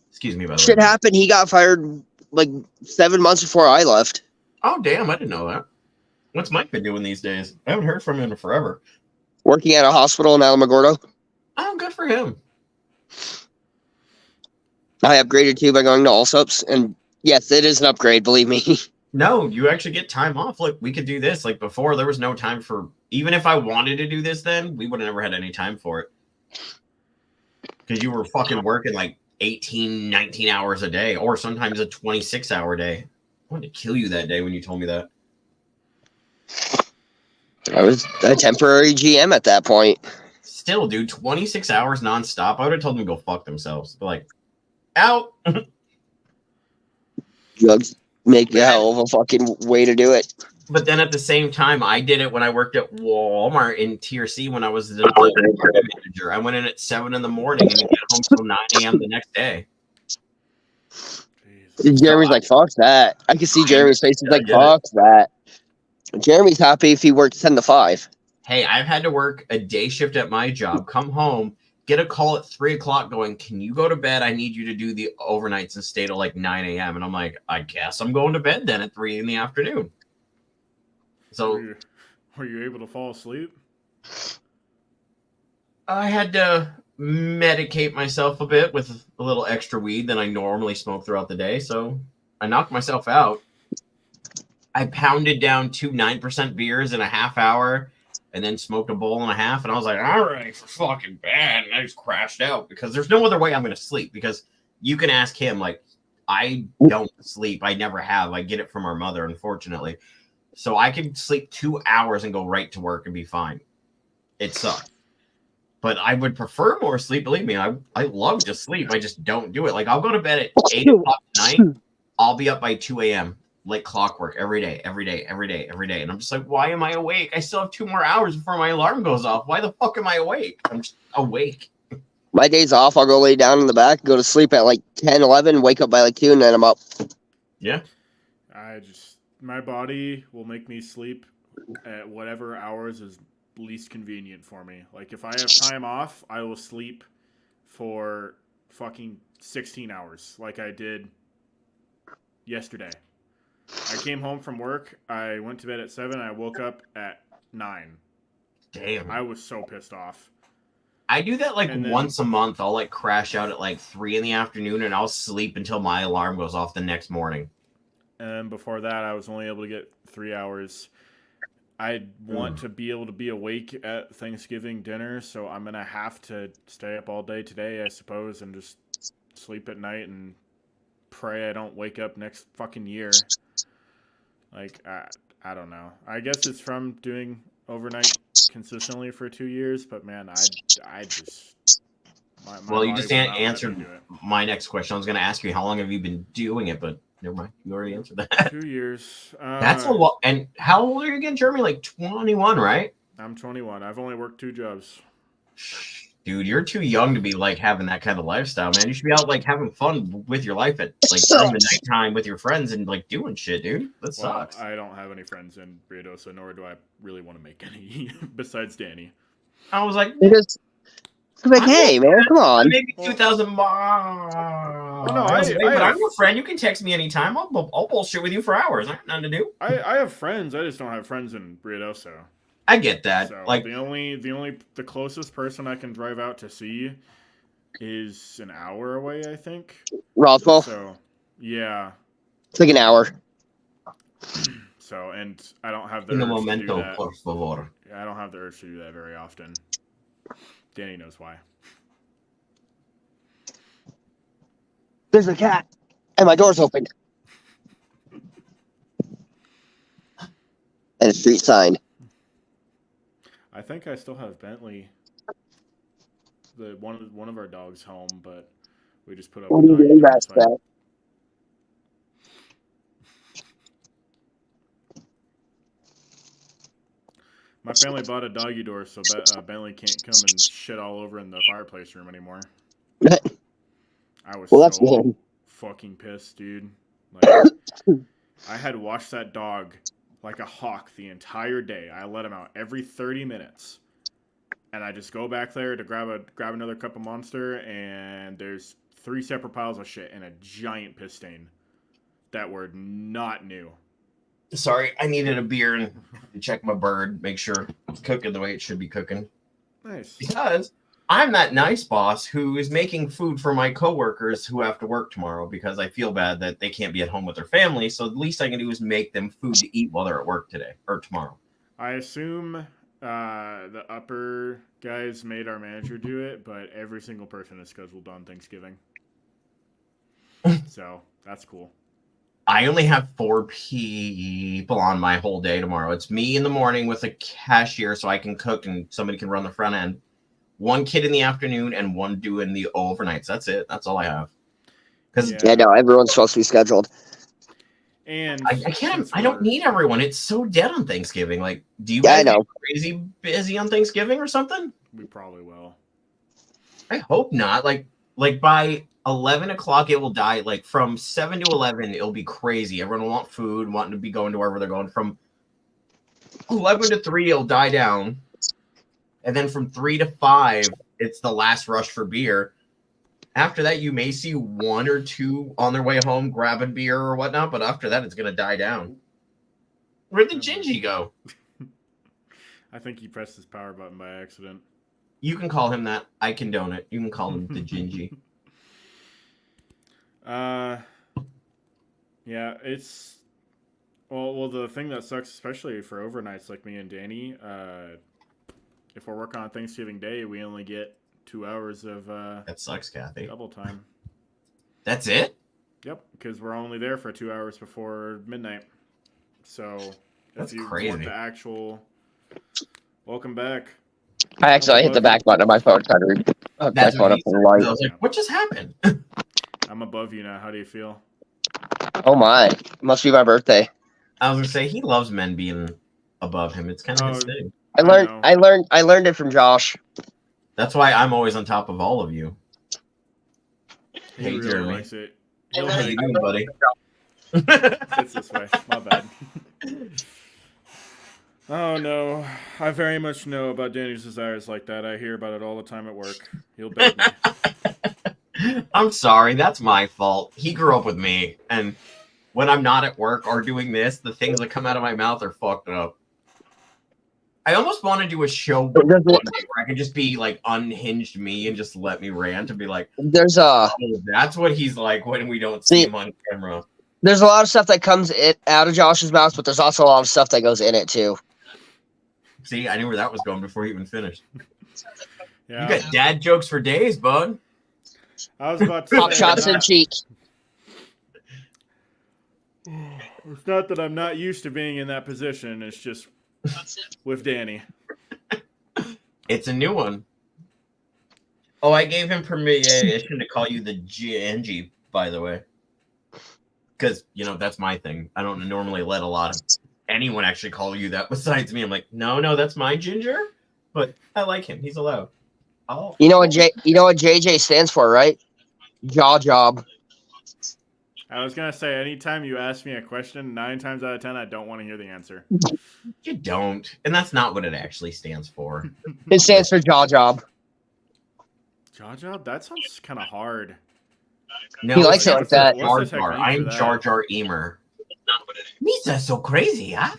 Excuse me, by the shit way. happened. He got fired like 7 months before I left. Oh, damn! I didn't know that. What's Mike been doing these days? I haven't heard from him in forever. Working at a hospital in Alamogordo. Oh, good for him. I upgraded too by going to Allsops, and yes, it is an upgrade. Believe me. No, you actually get time off. Look, we could do this. Like before, there was no time for. Even if I wanted to do this, then we would have never had any time for it. Because you were fucking working like 18, 19 hours a day, or sometimes a 26-hour day. I wanted to kill you that day when you told me that. I was a temporary GM at that point. Still, dude, 26 hours nonstop. I would have told them to go fuck themselves. But like, out. Drugs make a hell of a fucking way to do it. But then at the same time, I did it when I worked at Walmart in Tier C when I was the department manager. I went in at 7 in the morning and got home till 9 a.m. the next day. Jesus. Jeremy's like, fuck that. I can see Jeremy's face. He's like, I get it. fuck that. Jeremy's happy if he worked 10 to 5. Hey, I've had to work a day shift at my job, come home, get a call at 3 o'clock going, can you go to bed? I need you to do the overnights and stay till like 9 a.m. And I'm like, I guess I'm going to bed then at 3 in the afternoon. So Were you able to fall asleep? I had to medicate myself a bit with a little extra weed than I normally smoke throughout the day. So I knocked myself out. I pounded down 2 9% beers in a half hour and then smoked a bowl and a half. And I was like, all right, for fucking bad. And I just crashed out because there's no other way I'm going to sleep because you can ask him, like, I don't sleep. I never have. I get it from our mother, unfortunately. So I could sleep 2 hours and go right to work and be fine. It sucks. But I would prefer more sleep. Believe me, I love to sleep. I just don't do it. Like, I'll go to bed at 8 o'clock at night. I'll be up by 2 a.m. like clockwork every day. And I'm just like, why am I awake? I still have 2 more hours before my alarm goes off. Why the fuck am I awake? I'm just awake. My days off, I'll go lay down in the back, go to sleep at like 10, 11, wake up by like 2, and then I'm up. Yeah. My body will make me sleep at whatever hours is least convenient for me. Like, if I have time off, I will sleep for fucking 16 hours like I did yesterday. I came home from work, I went to bed at 7, I woke up at 9. Damn. I was so pissed off. I do that like And then- once a month. I'll like crash out at like 3 in the afternoon and I'll sleep until my alarm goes off the next morning. And before that, I was only able to get 3 hours. I want to be able to be awake at Thanksgiving dinner, so I'm going to have to stay up all day today, I suppose, and just sleep at night and pray I don't wake up next fucking year. Like, I don't know. I guess it's from doing overnight consistently for 2 years, but man, I just... My Well, you body just will not let me answered do it. my next question. I was going to ask you, how long have you been doing it? But never mind. You already answered that. 2 years. That's a lot. And how old are you again, Jeremy? Like 21, right? I'm 21. I've only worked 2 jobs. Dude, you're too young to be like having that kind of lifestyle, man. You should be out like having fun with your life at like during the nighttime with your friends and like doing shit, dude. That Well, sucks. I don't have any friends in Ruidoso, nor do I really want to make any besides Danny. I was like, Because, like, hey, man, come on. maybe 2,000 miles. no, But I'm your friend. You can text me anytime. I'll bullshit with you for hours. I have nothing to do. I have friends. I just don't have friends in Ruidoso. I get that. So Like, the closest person I can drive out to see is an hour away, I think. Rothwell, So yeah. it's like an hour. So, and I don't have the in urge the to do momento, that. por favor. I don't have the urge to do that very often. Danny knows why. There's a cat, and my door's open. And a street sign. I think I still have Bentley, the one of our dogs, home, but we just put up. What are you doggy doing door, back so there? my family bought a doggy door, so Bentley can't come and shit all over in the fireplace room anymore. I was Well, that's so good. fucking pissed, dude. Like, I had watched that dog like a hawk the entire day. I let him out every 30 minutes. And I just go back there to grab another cup of Monster, and there's 3 separate piles of shit and a giant piss stain that were not new. Sorry, I needed a beer and to check my bird, make sure it's cooking the way it should be cooking. Nice. Because I'm that nice boss who is making food for my coworkers who have to work tomorrow because I feel bad that they can't be at home with their family. So the least I can do is make them food to eat while they're at work today or tomorrow. I assume the upper guys made our manager do it, but every single person is scheduled on Thanksgiving. So that's cool. I only have 4 people on my whole day tomorrow. It's me in the morning with a cashier so I can cook and somebody can run the front end. 1 kid in the afternoon and 1 doing the overnights. That's it. That's all I have. Because Yeah, no, everyone's supposed to be scheduled. And I can't. since I don't we're- need everyone. It's so dead on Thanksgiving. Like, do you Yeah, I guys know. get crazy busy on Thanksgiving or something? We probably will. I hope not. Like by 11 o'clock, it will die. Like from 7 to 11, it'll be crazy. Everyone will want food, wanting to be going to wherever they're going. From 11 to 3, it'll die down. And then from 3 to 5, it's the last rush for beer. After that, you may see 1 or 2 on their way home grabbing beer or whatnot, but after that, it's going to die down. Where'd the Gingy go? I think he pressed his power button by accident. You can call him that. I condone it. You can call him the Gingy. Yeah, it's well. The thing that sucks, especially for overnights like me and Danny, if we're working on Thanksgiving Day, we only get 2 hours of That sucks, Kathy. double time. That's it? Yep, because we're only there for 2 hours before midnight. So That's if you crazy. want the actual welcome back, I accidentally hit the back button of my phone trying to hook my That's phone what up he to the said. light. I was like, what just happened? I'm above you now. How do you feel? Oh my. It must be my birthday. I was going to say, he loves men being above him. It's kind of his Oh. thing. I know. learned it from Josh. That's why I'm always on top of all of you. He Hey, really Jeremy. likes it. Hey, He'll How man. you make doing, buddy? It's this way. My bad. Oh no, I very much know about Danny's desires like that. I hear about it all the time at work. He'll beg me. I'm sorry, that's my fault. He grew up with me, and when I'm not at work or doing this, the things that come out of my mouth are fucked up. I almost want to do a show one day where I could just be like unhinged me and just let me rant and be like, There's oh, that's what he's like when we don't see See- him on camera. a lot of stuff that comes out of Josh's mouth, but there's also a lot of stuff that goes in it too. See, I knew where that was going before he even finished. Yeah, You got dad jokes for days, bud. I was about to Pop say, shots in not- cheek. It's not that I'm not used to being in that position. It's just with Danny. It's a new one. Oh, I gave him permission to call you the GNG, by the way. Because, that's my thing. I don't normally let a lot of anyone actually call you that besides me. I'm like, no, that's my Ginger. But I like him. He's allowed. Oh, You know what JJ stands for, right? Jaw job. I was gonna say, anytime you ask me a question, 9 times out of 10, I don't want to hear the answer. you don't. And that's not what it actually stands for. It stands for jaw job. Jaw job? That sounds kind of hard. No, He likes it like that. Jar What's the Jar. technique I'm for that? Jar Jar Emer. Misa's so crazy, huh?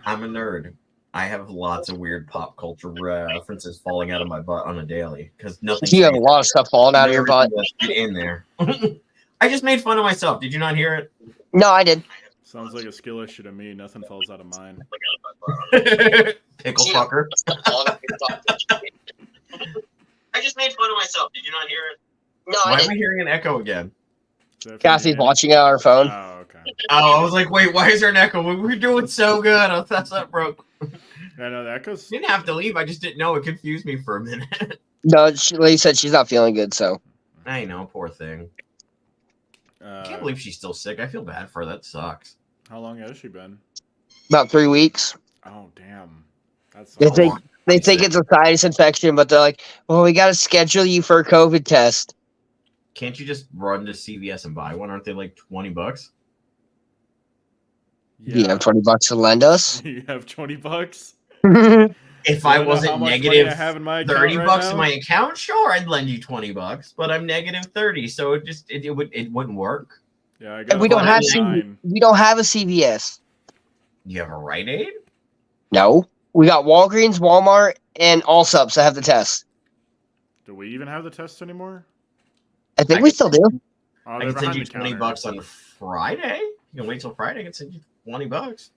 I'm a nerd. I have lots of weird pop culture references falling out of my butt on a daily because nothing. You have a lot of stuff falling out of your butt. In there. I just made fun of myself. Did you not hear it? No, I did. Sounds like a skill issue to me. Nothing falls out of mine. Pickle fucker. I just made fun of myself. Did you not hear it? No, Why I are didn't. we hearing an echo again? Is that from Cassie's your end? watching it on her phone. Oh, okay. Oh, I was like, wait, why is there an echo? We were doing so good. I thought that broke. Yeah, no, that goes. Didn't have to leave. I just didn't know. It confused me for a minute. No, Lady said she's not feeling good, so. I know, poor thing. I can't believe she's still sick. I feel bad for her. That sucks. How long has she been? About 3 weeks. Oh, damn. That's They a think- lot. They think it's a sinus infection, but they're like, well, we got to schedule you for a COVID test. Can't you just run to CVS and buy one? Aren't they like $20? You have $20 to lend us? You have $20? If You I wanna know wasn't how much money negative I have in my account 30 right bucks now? in my account, sure, I'd lend you $20, but I'm negative 30, so it wouldn't work. Yeah, I got. we don't have $49. we don't have a CVS. You have a Rite Aid? No. We got Walgreens, Walmart, and Allsups that have the test. Do we even have the tests anymore? I think I we can- still do. Oh, I they're can send behind you the $20 counter. on Friday. You can wait till Friday. I can send you $20.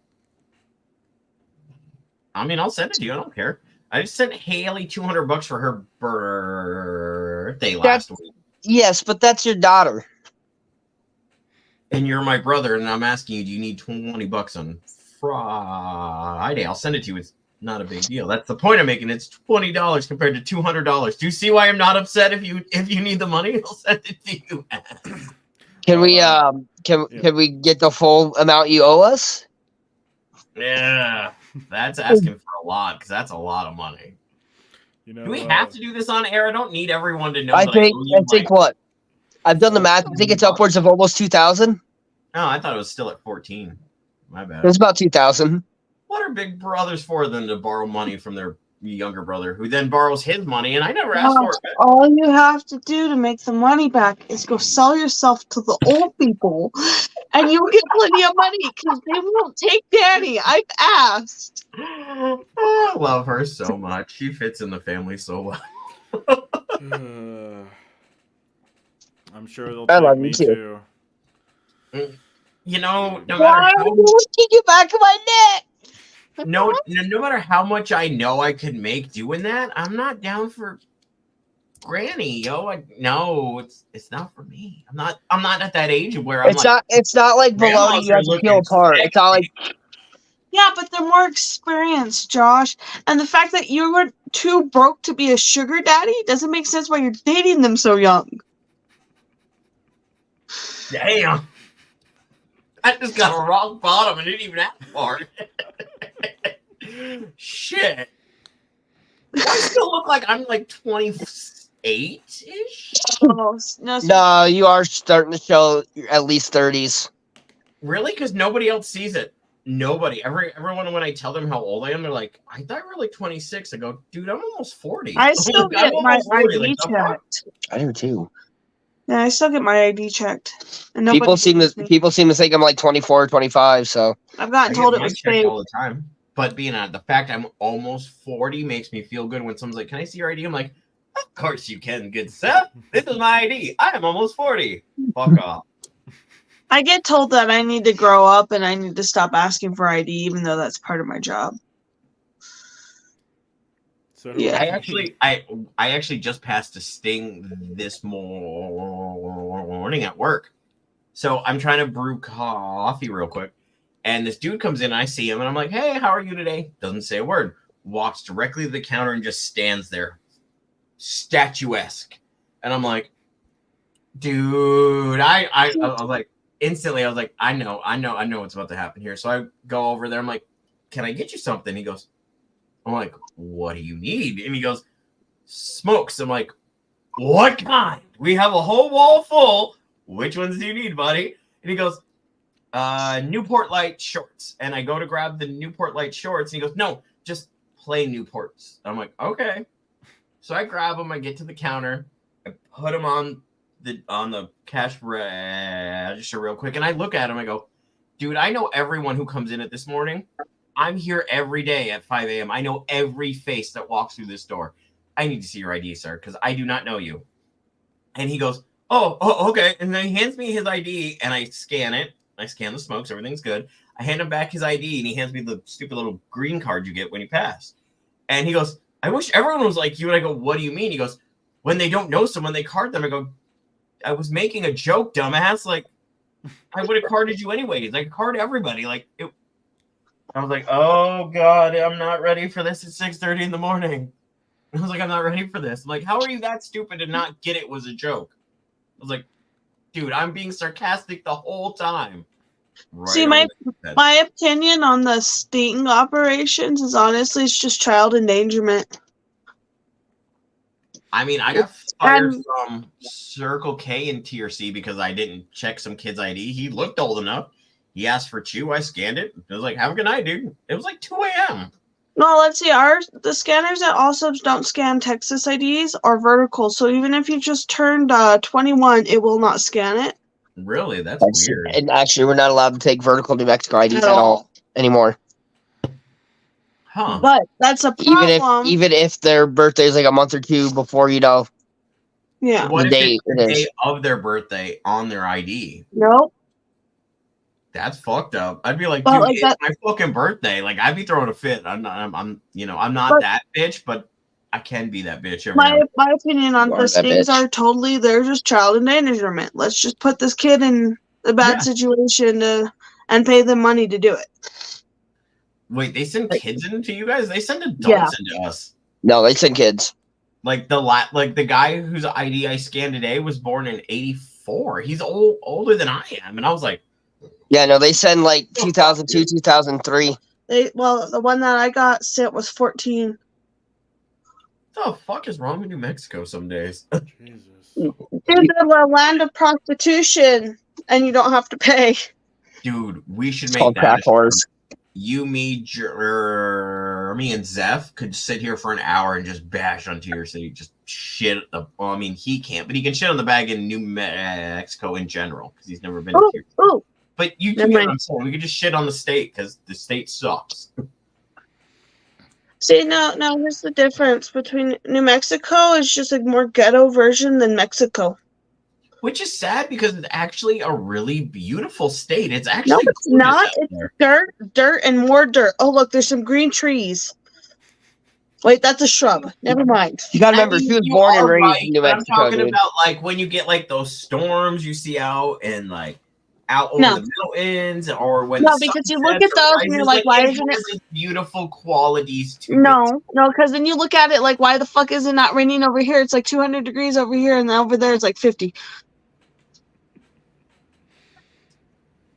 I mean, I'll send it to you. I don't care. I just sent Haley $200 for her birthday last week. Yes, but that's your daughter. And you're my brother, and I'm asking you, do you need $20 on Friday? I'll send it to you. It's not a big deal. That's the point I'm making. It's $20 compared to $200. Do you see why I'm not upset if you need the money? I'll send it to you. Can we yeah. can we get the full amount you owe us? Yeah, that's asking for a lot because that's a lot of money. You know, Do we have to do this on air? I don't need everyone to know. I that think owe you, like- what? I've done the math. I think it's upwards of almost 2,000. No, I thought it was still at 14. My bad. It's about 2,000. What are big brothers for than to borrow money from their younger brother, who then borrows his money, and I never asked for it. All you have to do to make the money back is go sell yourself to the old people, and you'll get plenty of money because they won't take Danny. I've asked. Oh, I love her so much. She fits in the family so well. I'm sure they'll I take love me you too. No matter Why how are you lifting your back of my neck? no matter how much I know I could make doing that, I'm not down for Granny, yo. No, it's not for me. I'm not at that age where I'm It's not like Grandmas bologna you are have to looking peel apart. It's not like Yeah, but they're more experienced, Josh. And the fact that you were too broke to be a sugar daddy doesn't make sense why you're dating them so young. damn. I just got a rock bottom and didn't even that far. Shit. Do I still look like I'm like 28-ish? Oh, no, No, you are starting to show at least 30s. Really? Because nobody else sees it. Nobody. Everyone, when I tell them how old I am, they're like, I thought you were like 26. I go, dude, I'm almost 40. I still I'm get my almost 40. ID Like, the fuck? checked. I do too. Yeah, I still get my ID checked. And People nobody seem believes to me. people seem to think I'm like 24 or 25. So I've I gotten get told it mine was checked fake. all the time. But being the fact I'm almost 40 makes me feel good when someone's like, can I see your ID? I'm like, of course you can, good sir. This is my ID. I am almost 40. Fuck off. I get told that I need to grow up and I need to stop asking for ID, even though that's part of my job. So Yeah. I actually just passed a sting this morning at work. So I'm trying to brew coffee real quick. And this dude comes in, and I see him, and I'm like, hey, how are you today? Doesn't say a word. Walks directly to the counter and just stands there. Statuesque. And I'm like, dude, I was like, instantly, I was like, I know what's about to happen here. So I go over there. I'm like, can I get you something? He goes, I'm like, what do you need? And he goes, smokes. I'm like, what kind? We have a whole wall full. Which ones do you need, buddy? And he goes, Newport Light shorts. And I go to grab the Newport Light shorts. And he goes, no, just plain Newports. I'm like, okay. So I grab them. I get to the counter. I put them on the cash register real quick. And I look at him. I go, dude, I know everyone who comes in at this morning. I'm here every day at 5 a.m. I know every face that walks through this door. I need to see your ID, sir, because I do not know you. And he goes, oh, okay. And then he hands me his ID, and I scan it. I scan the smokes. Everything's good. I hand him back his ID, and he hands me the stupid little green card you get when you pass. And he goes, I wish everyone was like you. And I go, what do you mean? He goes, when they don't know someone, they card them. I go, I was making a joke, dumbass. Like, I would have carded you anyways. I card everybody. Like, I was like, oh, God, I'm not ready for this at 6:30 in the morning. I was like, I'm not ready for this. I'm like, how are you that stupid to not get it was a joke? I was like, dude, I'm being sarcastic the whole time. Right. See, my opinion on the sting operations is honestly it's just child endangerment. I mean, I got fired from Circle K and Tier C because I didn't check some kid's ID. He looked old enough. He asked for chew. I scanned it. I was like, have a good night, dude. It was like 2 a.m. No, let's see. The scanners at all subs don't scan Texas IDs or vertical. So even if you just turned 21, it will not scan it. Really? That's weird. And actually, we're not allowed to take vertical New Mexico IDs at all anymore. Huh. But that's a problem. Even if their birthday is like a month or two before, Yeah. What if it's the day of their birthday on their ID? Nope. That's fucked up. I'd be like, dude, it's my fucking birthday. Like, I'd be throwing a fit. I'm not that bitch, but I can be that bitch. My opinion on the stings are totally, they're just child endangerment. Let's just put this kid in a bad situation and pay them money to do it. Wait, they send kids into you guys? They send adults into us. No, they send kids. Like the guy whose ID I scanned today was born in 1984. He's older than I am, and I was like, yeah, no, they send like 2002, 2003. The one that I got sent was 14. What the fuck is wrong with New Mexico some days? Jesus. Dude, they're the land of prostitution, and you don't have to pay. Dude, we should It's make called that. crack whores. You, me, Jeremy, and Zeph could sit here for an hour and just bash on Tier C. Just shit. I mean, he can't, but he can shit on the bag in New Mexico in general because he's never been to Tier C. But you can get what I'm saying. We could just shit on the state because the state sucks. See, no, here's the difference between New Mexico is just a more ghetto version than Mexico. Which is sad because it's actually a really beautiful state. It's actually no, it's not. It's dirt, and more dirt. Oh, look, there's some green trees. Wait, that's a shrub. Never mind. You gotta remember, she was born and raised in New Mexico. I'm talking about like when you get like those storms you see out and like out over the mountains, or when because you look at those and you're like, why isn't it beautiful qualities to it? No, because then you look at it like, why the fuck is it not raining over here? It's like 200 degrees over here, and over there it's like 50.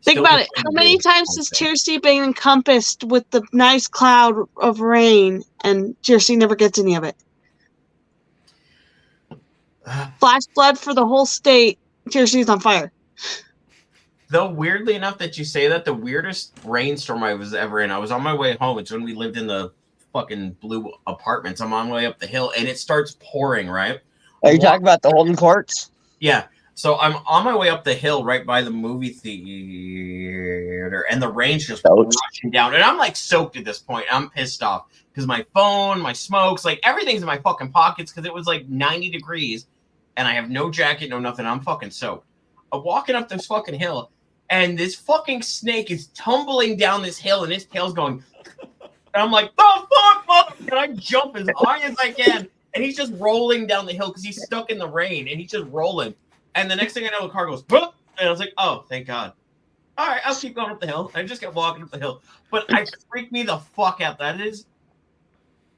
Think Still about it. pretty How many good. times has Tiersey been encompassed with the nice cloud of rain, and Tiersey never gets any of it? Flash flood for the whole state. Tiersey's on fire. Though weirdly enough that you say that, the weirdest rainstorm I was ever in, I was on my way home. It's when we lived in the fucking blue apartments. I'm on my way up the hill, and it starts pouring, right? Are you talking about the Holden Courts? Yeah. So I'm on my way up the hill right by the movie theater, and the rain's just rushing down. And I'm like soaked at this point. I'm pissed off because my phone, my smokes, like everything's in my fucking pockets because it was like 90 degrees, and I have no jacket, no nothing. I'm fucking soaked. I'm walking up this fucking hill, and this fucking snake is tumbling down this hill, and his tail's going. And I'm like, the fuck? And I jump as high as I can, and he's just rolling down the hill because he's stuck in the rain, and he's just rolling. And the next thing I know, the car goes, boop, and I was like, oh, thank God. All right, I'll keep going up the hill. I just kept walking up the hill. But I freaked me the fuck out. That is,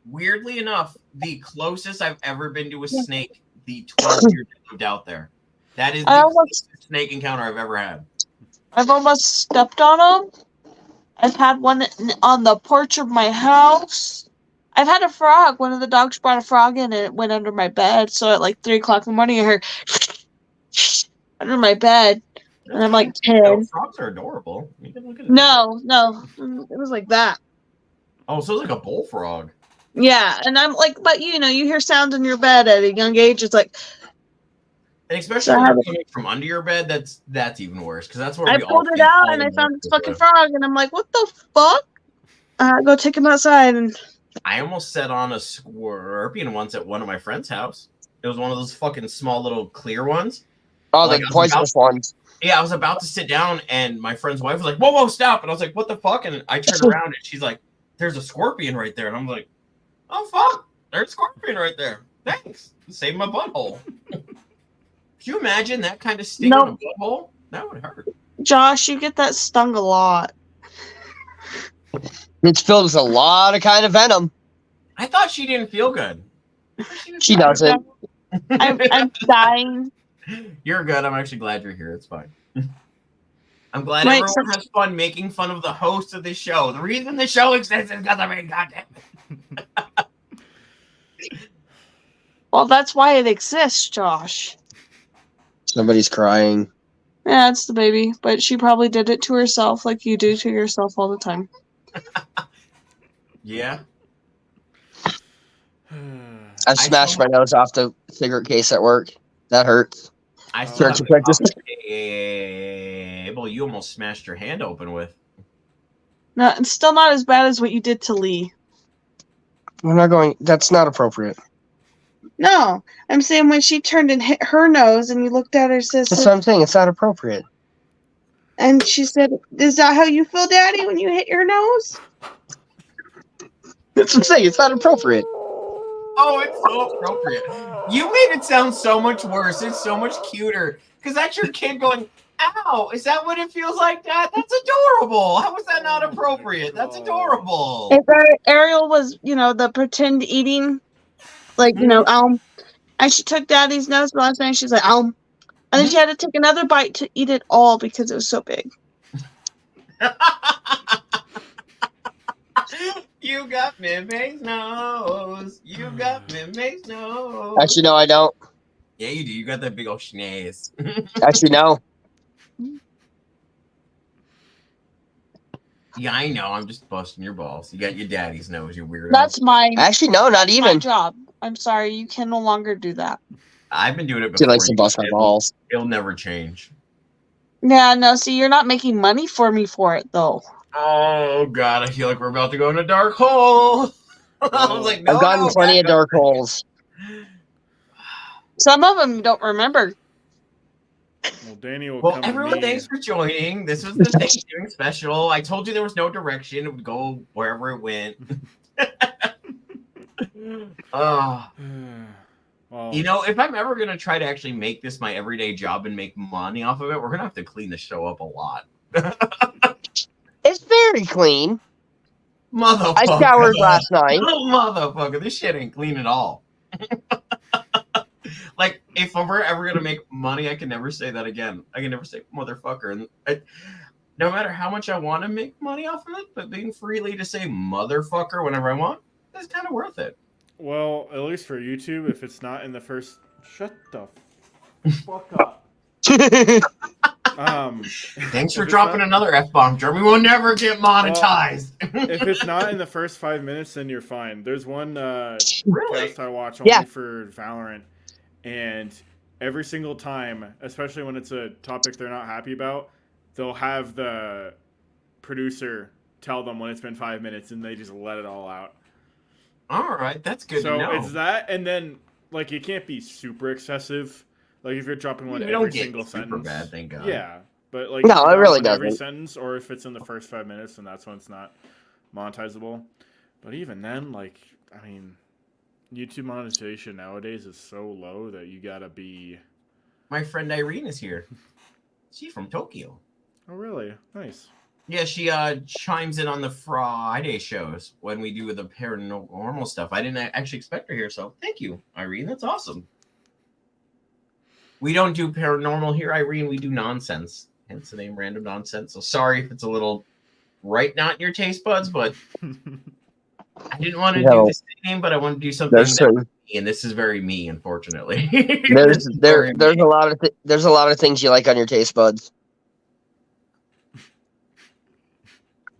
weirdly enough, the closest I've ever been to a snake the 12 years I lived out there. That is the closest snake encounter I've ever had. I've almost stepped on them. I've had one on the porch of my house. I've had a frog. One of the dogs brought a frog in, and it went under my bed. So at like 3 o'clock in the morning, I heard under my bed, and I'm like 10. No, frogs are adorable. You can look at it. No, it was like that. Oh, so it's like a bullfrog. Yeah, and I'm like, but you hear sounds in your bed at a young age. It's like, and especially when they're coming from under your bed, that's even worse because that's where I pulled it out and I found this fucking frog, and I'm like, what the fuck? Go take him outside. And I almost set on a scorpion once at one of my friend's house. It was one of those fucking small little clear ones. Oh, like the poisonous ones. Yeah, I was about to sit down, and my friend's wife was like, whoa, stop. And I was like, what the fuck? And I turned around, and she's like, there's a scorpion right there. And I'm like, oh, fuck. There's a scorpion right there. Thanks. Saved my butthole. Could you imagine that kind of sting on a butthole? That would hurt. Josh, you get that stung a lot. It's filled with a lot of kind of venom. I thought she didn't feel good. She doesn't. I'm dying. You're good. I'm actually glad you're here. It's fine. I'm glad everyone has fun making fun of the host of this show. The reason the show exists is because I made content. Well, that's why it exists, Josh. Somebody's crying. Yeah, it's the baby, but she probably did it to herself like you do to yourself all the time. Yeah. I smashed my nose off the cigarette case at work. That hurts. I still have a table you almost smashed your hand open with. No, it's still not as bad as what you did to Lee. We're not going. That's not appropriate. No, I'm saying when she turned and hit her nose, and you looked at her and said, that's what I'm saying. It's not appropriate. And she said, "Is that how you feel, Daddy, when you hit your nose?" That's what I'm saying. It's not appropriate. Oh, it's so appropriate. You made it sound so much worse. It's so much cuter. Because that's your kid going, ow, is that what it feels like, Dad? That's adorable. How is that not appropriate? That's adorable. If Ariel was, the pretend eating, like, and she took Daddy's nose last night, she's like, and then she had to take another bite to eat it all because it was so big. You got Mimi's nose. You got Mimi's nose. Actually, no, I don't. Yeah, you do. You got that big old schnaze. Actually, no. Yeah, I know. I'm just busting your balls. You got your daddy's nose, you weirdo. That's my Actually, no, not even. my job. I'm sorry, you can no longer do that. I've been doing it She before. likes to bust my balls. It'll never change. Yeah, no, see, you're not making money for me for it, though. Oh, God. I feel like we're about to go in a dark hole. I was like, no, I've gotten plenty of dark holes. Some of them you don't remember. Well, Danny will Well, come to everyone, me. thanks for joining. This was the Thanksgiving special. I told you there was no direction. It would go wherever it went. Oh. Well, If I'm ever going to try to actually make this my everyday job and make money off of it, we're going to have to clean the show up a lot. It's very clean. Motherfucker. I showered last night. Oh, motherfucker. This shit ain't clean at all. Like, if we're ever going to make money, I can never say that again. I can never say motherfucker. And no matter how much I want to make money off of it, but being freely to say motherfucker whenever I want, is kind of worth it. Well, at least for YouTube, if it's not in the first... Shut the fuck up. Thanks for dropping another F-bomb, Jeremy. We'll never get monetized. If it's not in the first 5 minutes, then you're fine. There's one Really? cast I watch only Yeah. for Valorant, and every single time, especially when it's a topic they're not happy about, they'll have the producer tell them when it's been 5 minutes, and they just let it all out. All right, that's good So to know. it's that, and then like it can't be super excessive. Like if you're dropping one You every don't get single super sentence. bad, thank God. Yeah, but like No, if it it's really on every doesn't. sentence, or if it's in the first 5 minutes, then that's when it's not monetizable. But even then, like I mean, YouTube monetization nowadays is so low that you gotta be. My friend Irene is here. She's from Tokyo. Oh really? Nice. Yeah, she chimes in on the Friday shows when we do the paranormal stuff. I didn't actually expect her here, so thank you, Irene. That's awesome. We don't do paranormal here, Irene. We do nonsense. Hence the name Random Nonsense. So sorry if it's a little not in your taste buds, but I didn't want to do the same, but I want to do something There's that certain, was me, and this is very me, unfortunately. there's This is very there's me. a lot of there's a lot of things you like on your taste buds.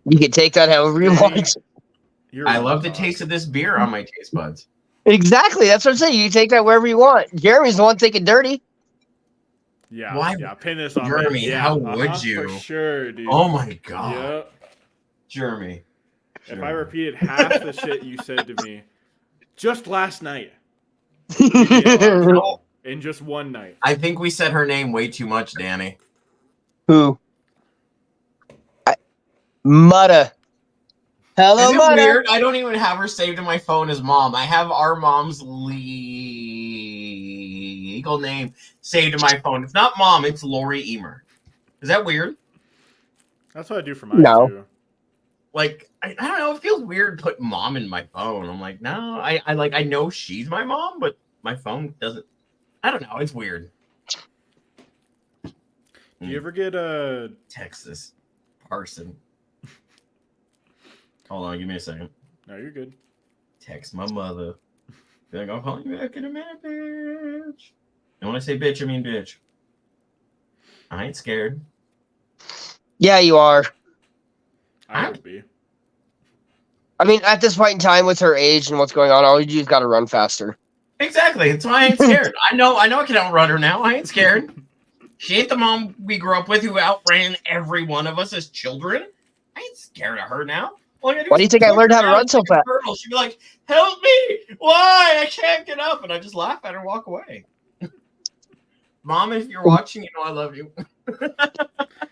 You can take that however you want. I love the taste of this beer on my taste buds. Exactly, that's what I'm saying. You can take that wherever you want. Jeremy's the one thinking dirty. Yeah. Why- Yeah. Pin this on Jeremy, me. Yeah, how would you? For sure, dude. Oh my god, Yep. Jeremy. If I repeated half the shit you said to me just last night, in just one night. I think we said her name way too much, Danny. Who? Mutta. Hello, Is it Mutta. weird? I don't even have her saved in my phone as mom. I have our mom's legal name saved in my phone. It's not mom, it's Lori Emer. Is that weird? That's what I do for mine No. too. Like, I don't know. It feels weird putting mom in my phone. I'm like, no, I know she's my mom, but my phone doesn't. I don't know. It's weird. Do you ever get a Texas Parson. Hold on, give me a second. No, you're good. Text my mother. Be like, I'll call you back in a minute, bitch. And when I say bitch, I mean bitch. I ain't scared. Yeah, you are. I would be. I mean, at this point in time, with her age and what's going on, all you do is got to run faster. Exactly. That's why I ain't scared. I know I can outrun her now. I ain't scared. She ain't the mom we grew up with who outran every one of us as children. I ain't scared of her now. All I gotta Why do you is think I push learned her how to down run so like a fast? turtle. She'd be like, help me! Why? I can't get up. And I just laugh at her and walk away. Mom, if you're watching, you know I love you.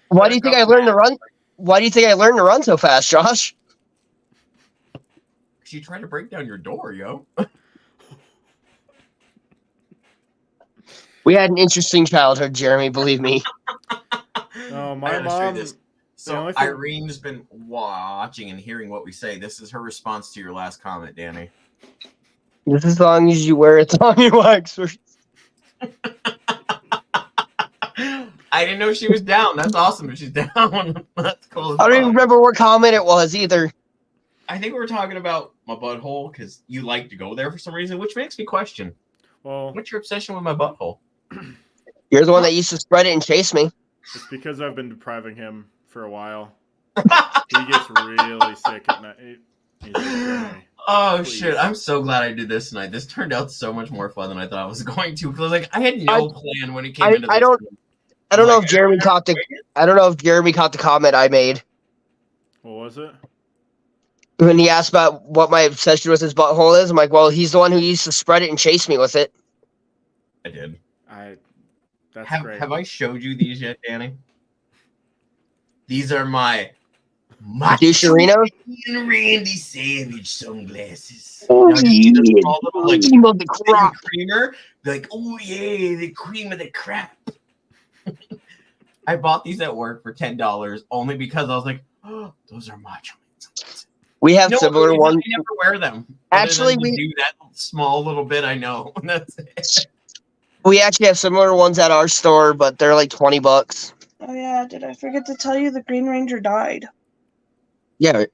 Why do you think I learned to run? Why do you think I learned to run so fast, Josh? She tried to break down your door, yo. We had an interesting childhood, Jeremy. Believe me. No, I my gotta show you mom. this. the So only thing- Irene's been watching and hearing what we say. This is her response to your last comment, Danny. Just as long as you wear it on your wax. I didn't know she was down. That's awesome if she's down. That's cool. as I don't even fuck. remember what comment it was either. I think we were talking about my butthole because you like to go there for some reason, which makes me question. Well, What's your obsession with my butthole? You're the one that used to spread it and chase me. it's because I've been depriving him for a while. He gets really sick at night. He's like, "Jeremy, Oh Please. shit! I'm so glad I did this tonight. This turned out so much more fun than I thought I was going to. Because like I had no plan when it came into this. I don't know if Jeremy caught the. I don't know if Jeremy caught the comment I made What was it? when he asked about what my obsession with his butthole is. I'm like, well, he's the one who used to spread it and chase me with it. I did. That's great. Have I showed you these yet, Danny? These are my Doucherinos? Randy Savage sunglasses. Oh, Now, you see this yeah. small little, like, Cream of the crop. creamer, like, oh yeah, the cream of the crap. I bought these at work for $10 only because I was like, oh, those are macho. We have No, similar I ones. never wear them. Other Actually, than to we- do that small little bit. I know. That's it. We actually have similar ones at our store, but they're like $20. Oh yeah, did I forget to tell you the Green Ranger died? Yeah,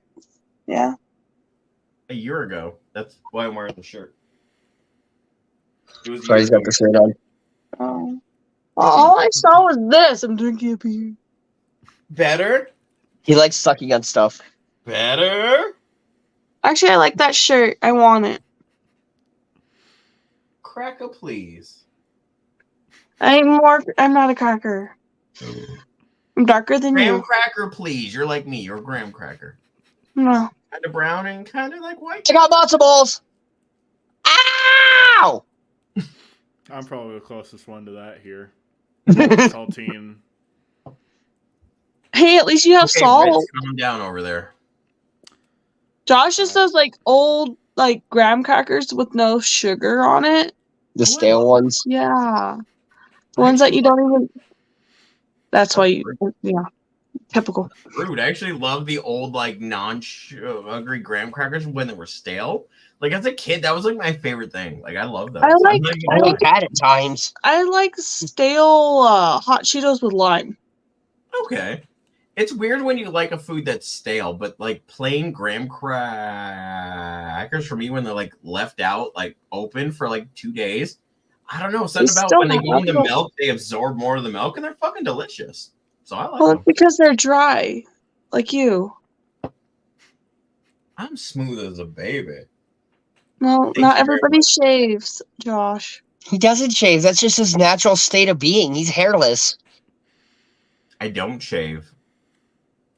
Yeah. A year ago. That's why I'm wearing the shirt. It was a sorry, year he's got ago. the shirt on. Oh. All I saw was this. I'm drinking a beer. Better? He likes sucking on stuff. Better? Actually, I like that shirt. I want it. Cracker, please. I'm not a cracker. I'm darker than Graham you. cracker, please. You're like me. You're a graham cracker. No. Kind of brown and kind of like white. I got matzo balls. Ow! I'm probably the closest one to that here. Saltine. Hey, at least you have Okay, salt. Ritz, calm down over there. Josh just does like old like graham crackers with no sugar on it. The stale ones. Yeah. The ones that you don't even. That's why you. Yeah. Typical. Rude. I actually love the old like non-sugary graham crackers when they were stale. Like as a kid, that was like my favorite thing. Like I love those. I like- I like that at times. I like stale hot Cheetos with lime. Okay. It's weird when you like a food that's stale, but like plain graham crackers for me when they're like left out, like open for like 2 days. I don't know. Something about still when they go in the have- milk, they absorb more of the milk and they're fucking delicious. So I like Well, them. it's because they're dry, like you. I'm smooth as a baby. Well, Thank not you very everybody shaves, Josh. He doesn't shave. That's just his natural state of being. He's hairless. I don't shave.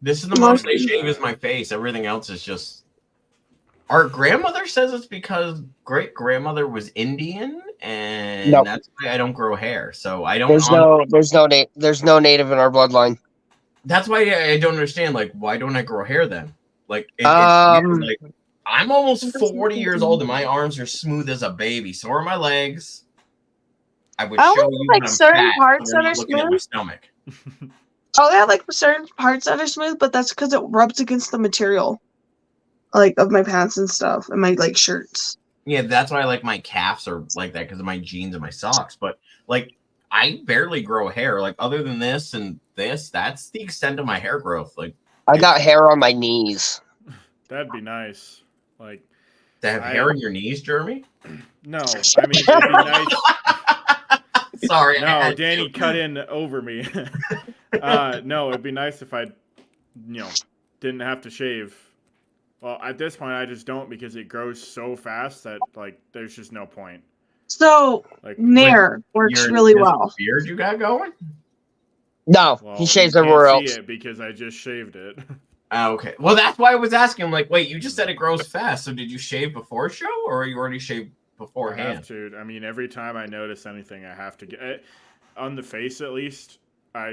This is the Well, most I shave is my face. Everything else is just. Our grandmother says it's because great grandmother was Indian, and Nope. that's why I don't grow hair. So I don't. There's no native in our bloodline. That's why I don't understand. Like, why don't I grow hair then? Like, it's weird. Like, I'm almost 40 years old, and my arms are smooth as a baby. So are my legs. I would I show only you like when I'm certain fat, parts but I'm that not are looking at my smooth. stomach. Oh, yeah, like certain parts that are smooth, but that's because it rubs against the material, like of my pants and stuff, and my like shirts. Yeah, that's why I like my calves are like that because of my jeans and my socks. But like, I barely grow hair. Like, other than this and this, that's the extent of my hair growth. Like, I got hair on my knees. That'd be nice. Like, to have hair on your knees, Jeremy. no, I mean it'd be nice. Sorry, I No, had Danny to. cut in over me. No, it'd be nice if I, didn't have to shave. Well, at this point, I just don't because it grows so fast that like there's just no point. So Like, Nair works Your really invisible well. beard you got going? No, well, he shaves you everywhere can't see else. it because I just shaved it. Okay. Well, that's why I was asking. I'm like, wait, you just said it grows fast. So did you shave before show, or you already shaved I beforehand? have to. I mean, every time I notice anything, I have to get on the face at least.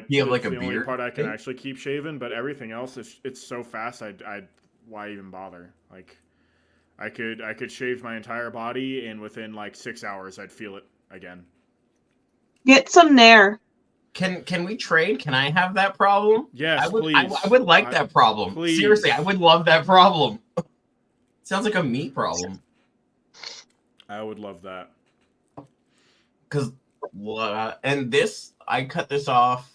You have, like, it's a the only beard part I can thing? actually keep shaving, but everything else it's so fast. I why even bother? Like, I could shave my entire body, and within like 6 hours, I'd feel it again. Get some Nair. Can we trade? Can I have that problem? Yes, I would. please. I would like that problem. Please. Seriously, I would love that problem. Sounds like a me problem. I would love that. Because and this, I cut this off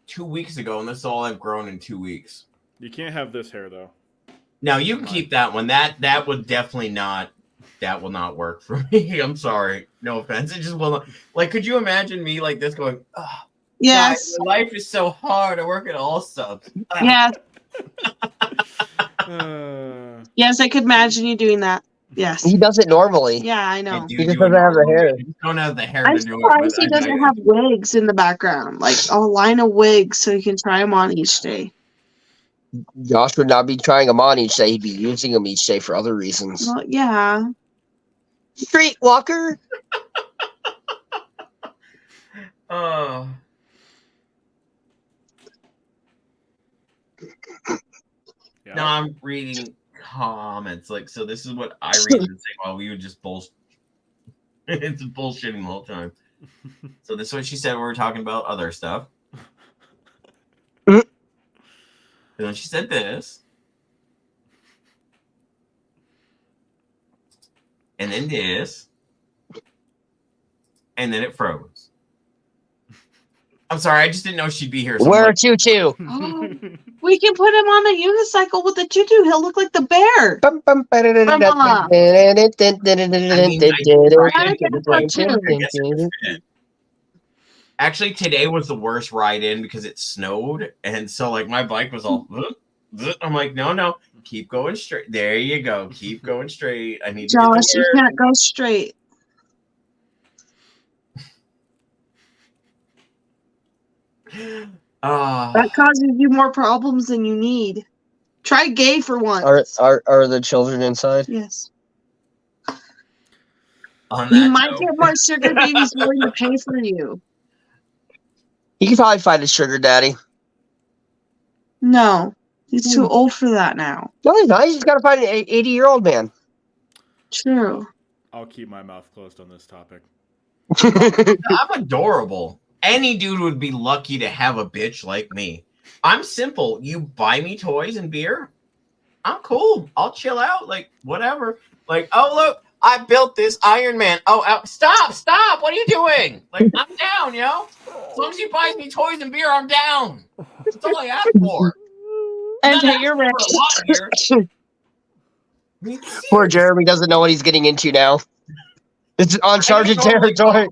2 weeks ago, and this is all I've grown in 2 weeks. You can't have this hair though. Now you can keep that one. That would definitely not. That will not work for me. I'm sorry. No offense. It just will not. Like, could you imagine me like this going? Oh, Yes. God, life is so hard. I work at all subs. Yes. Uh, Yes, I could imagine you doing that. Yes. He does it normally. Yeah, I know. He just doesn't have the hair. I just don't have the hair I'm to do it. surprised but he doesn't have wigs in the background, like a line of wigs, so you can try them on each day. Josh would not be trying them on each day. He'd be using them each day for other reasons. Well, yeah. Street walker. Oh. yeah. No, I'm reading comments. Like, so this is what I read and say while we would just bullshit. It's bullshitting the whole time. So this is what she said when we were talking about other stuff. And then she said this. And then this. And then it froze. I'm sorry, I just didn't know she'd be here. So I'm Wear a like, tutu. Oh. We can put him on a unicycle with a tutu. He'll look like the bear. Bum, bum, Grandma. I mean, I did try I it, get but, that like, too. I guess it would fit. Actually, today was the worst ride in because it snowed, and so like my bike was all. I'm like, no, keep going straight. There you go, keep going straight. I need to Josh, get you to can't go straight. work. That causes you more problems than you need. Try gay for once. Are the children inside? Yes. On You that might note, get more sugar babies willing to pay for you. He can probably find a sugar daddy. No. He's too old for that now. No, he's not. He's just got to find an 80-year-old man. True. I'll keep my mouth closed on this topic. I'm adorable. Any dude would be lucky to have a bitch like me. I'm simple. You buy me toys and beer, I'm cool. I'll chill out, like whatever. Like, oh look, I built this Iron Man. Oh, stop! What are you doing? Like, I'm down, yo. As long as you buy me toys and beer, I'm down. That's all I ask for. And Not you're asking for a lot here. I mean, Poor Jeremy doesn't know what he's getting into now. It's uncharted territory.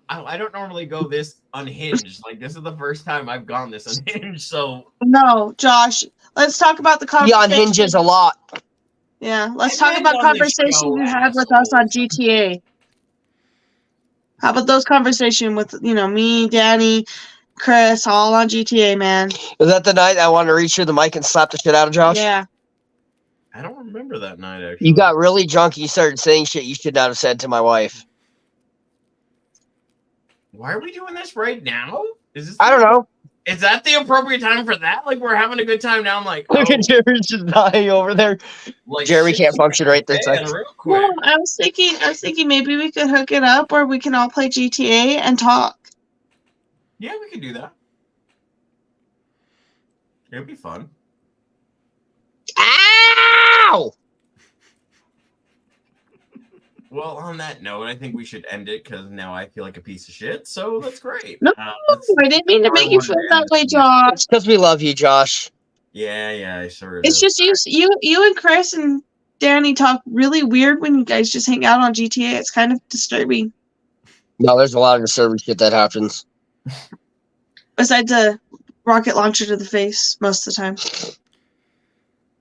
I don't normally go this unhinged. Like, this is the first time I've gone this unhinged. So No, Josh. Let's talk about the He conversation. unhinges a lot. Yeah, let's I've talk been about on this conversation show, you had with us on assholes. GTA. How about those conversation with me, Danny, Chris, all on GTA, man? Was that the night I wanted to reach through the mic and slap the shit out of Josh? Yeah. I don't remember that night, actually. You got really drunk. You started saying shit you should not have said to my wife. Why are we doing this right now? Is this? I don't know. Is that the appropriate time for that? Like, we're having a good time now. I'm like, Look oh, at Jeremy just dying over there. like Jeremy shit, can't function right this man, second. real quick. Well, I was thinking maybe we could hook it up where we can all play GTA and talk. Yeah, we could do that. It'd be fun. Ow! Well, on that note, I think we should end it because now I feel like a piece of shit. So that's great. No, I didn't mean to make you feel that way, Josh. It's because we love you, Josh. Yeah, I sure. It's just you and Chris and Danny talk really weird when you guys just hang out on GTA. It's kind of disturbing. No, there's a lot of disturbing shit that happens. Besides a rocket launcher to the face most of the time.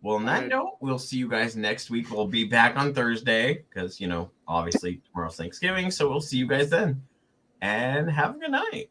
Well, on that note, we'll see you guys next week. We'll be back on Thursday because, obviously tomorrow's Thanksgiving. So we'll see you guys then. And have a good night.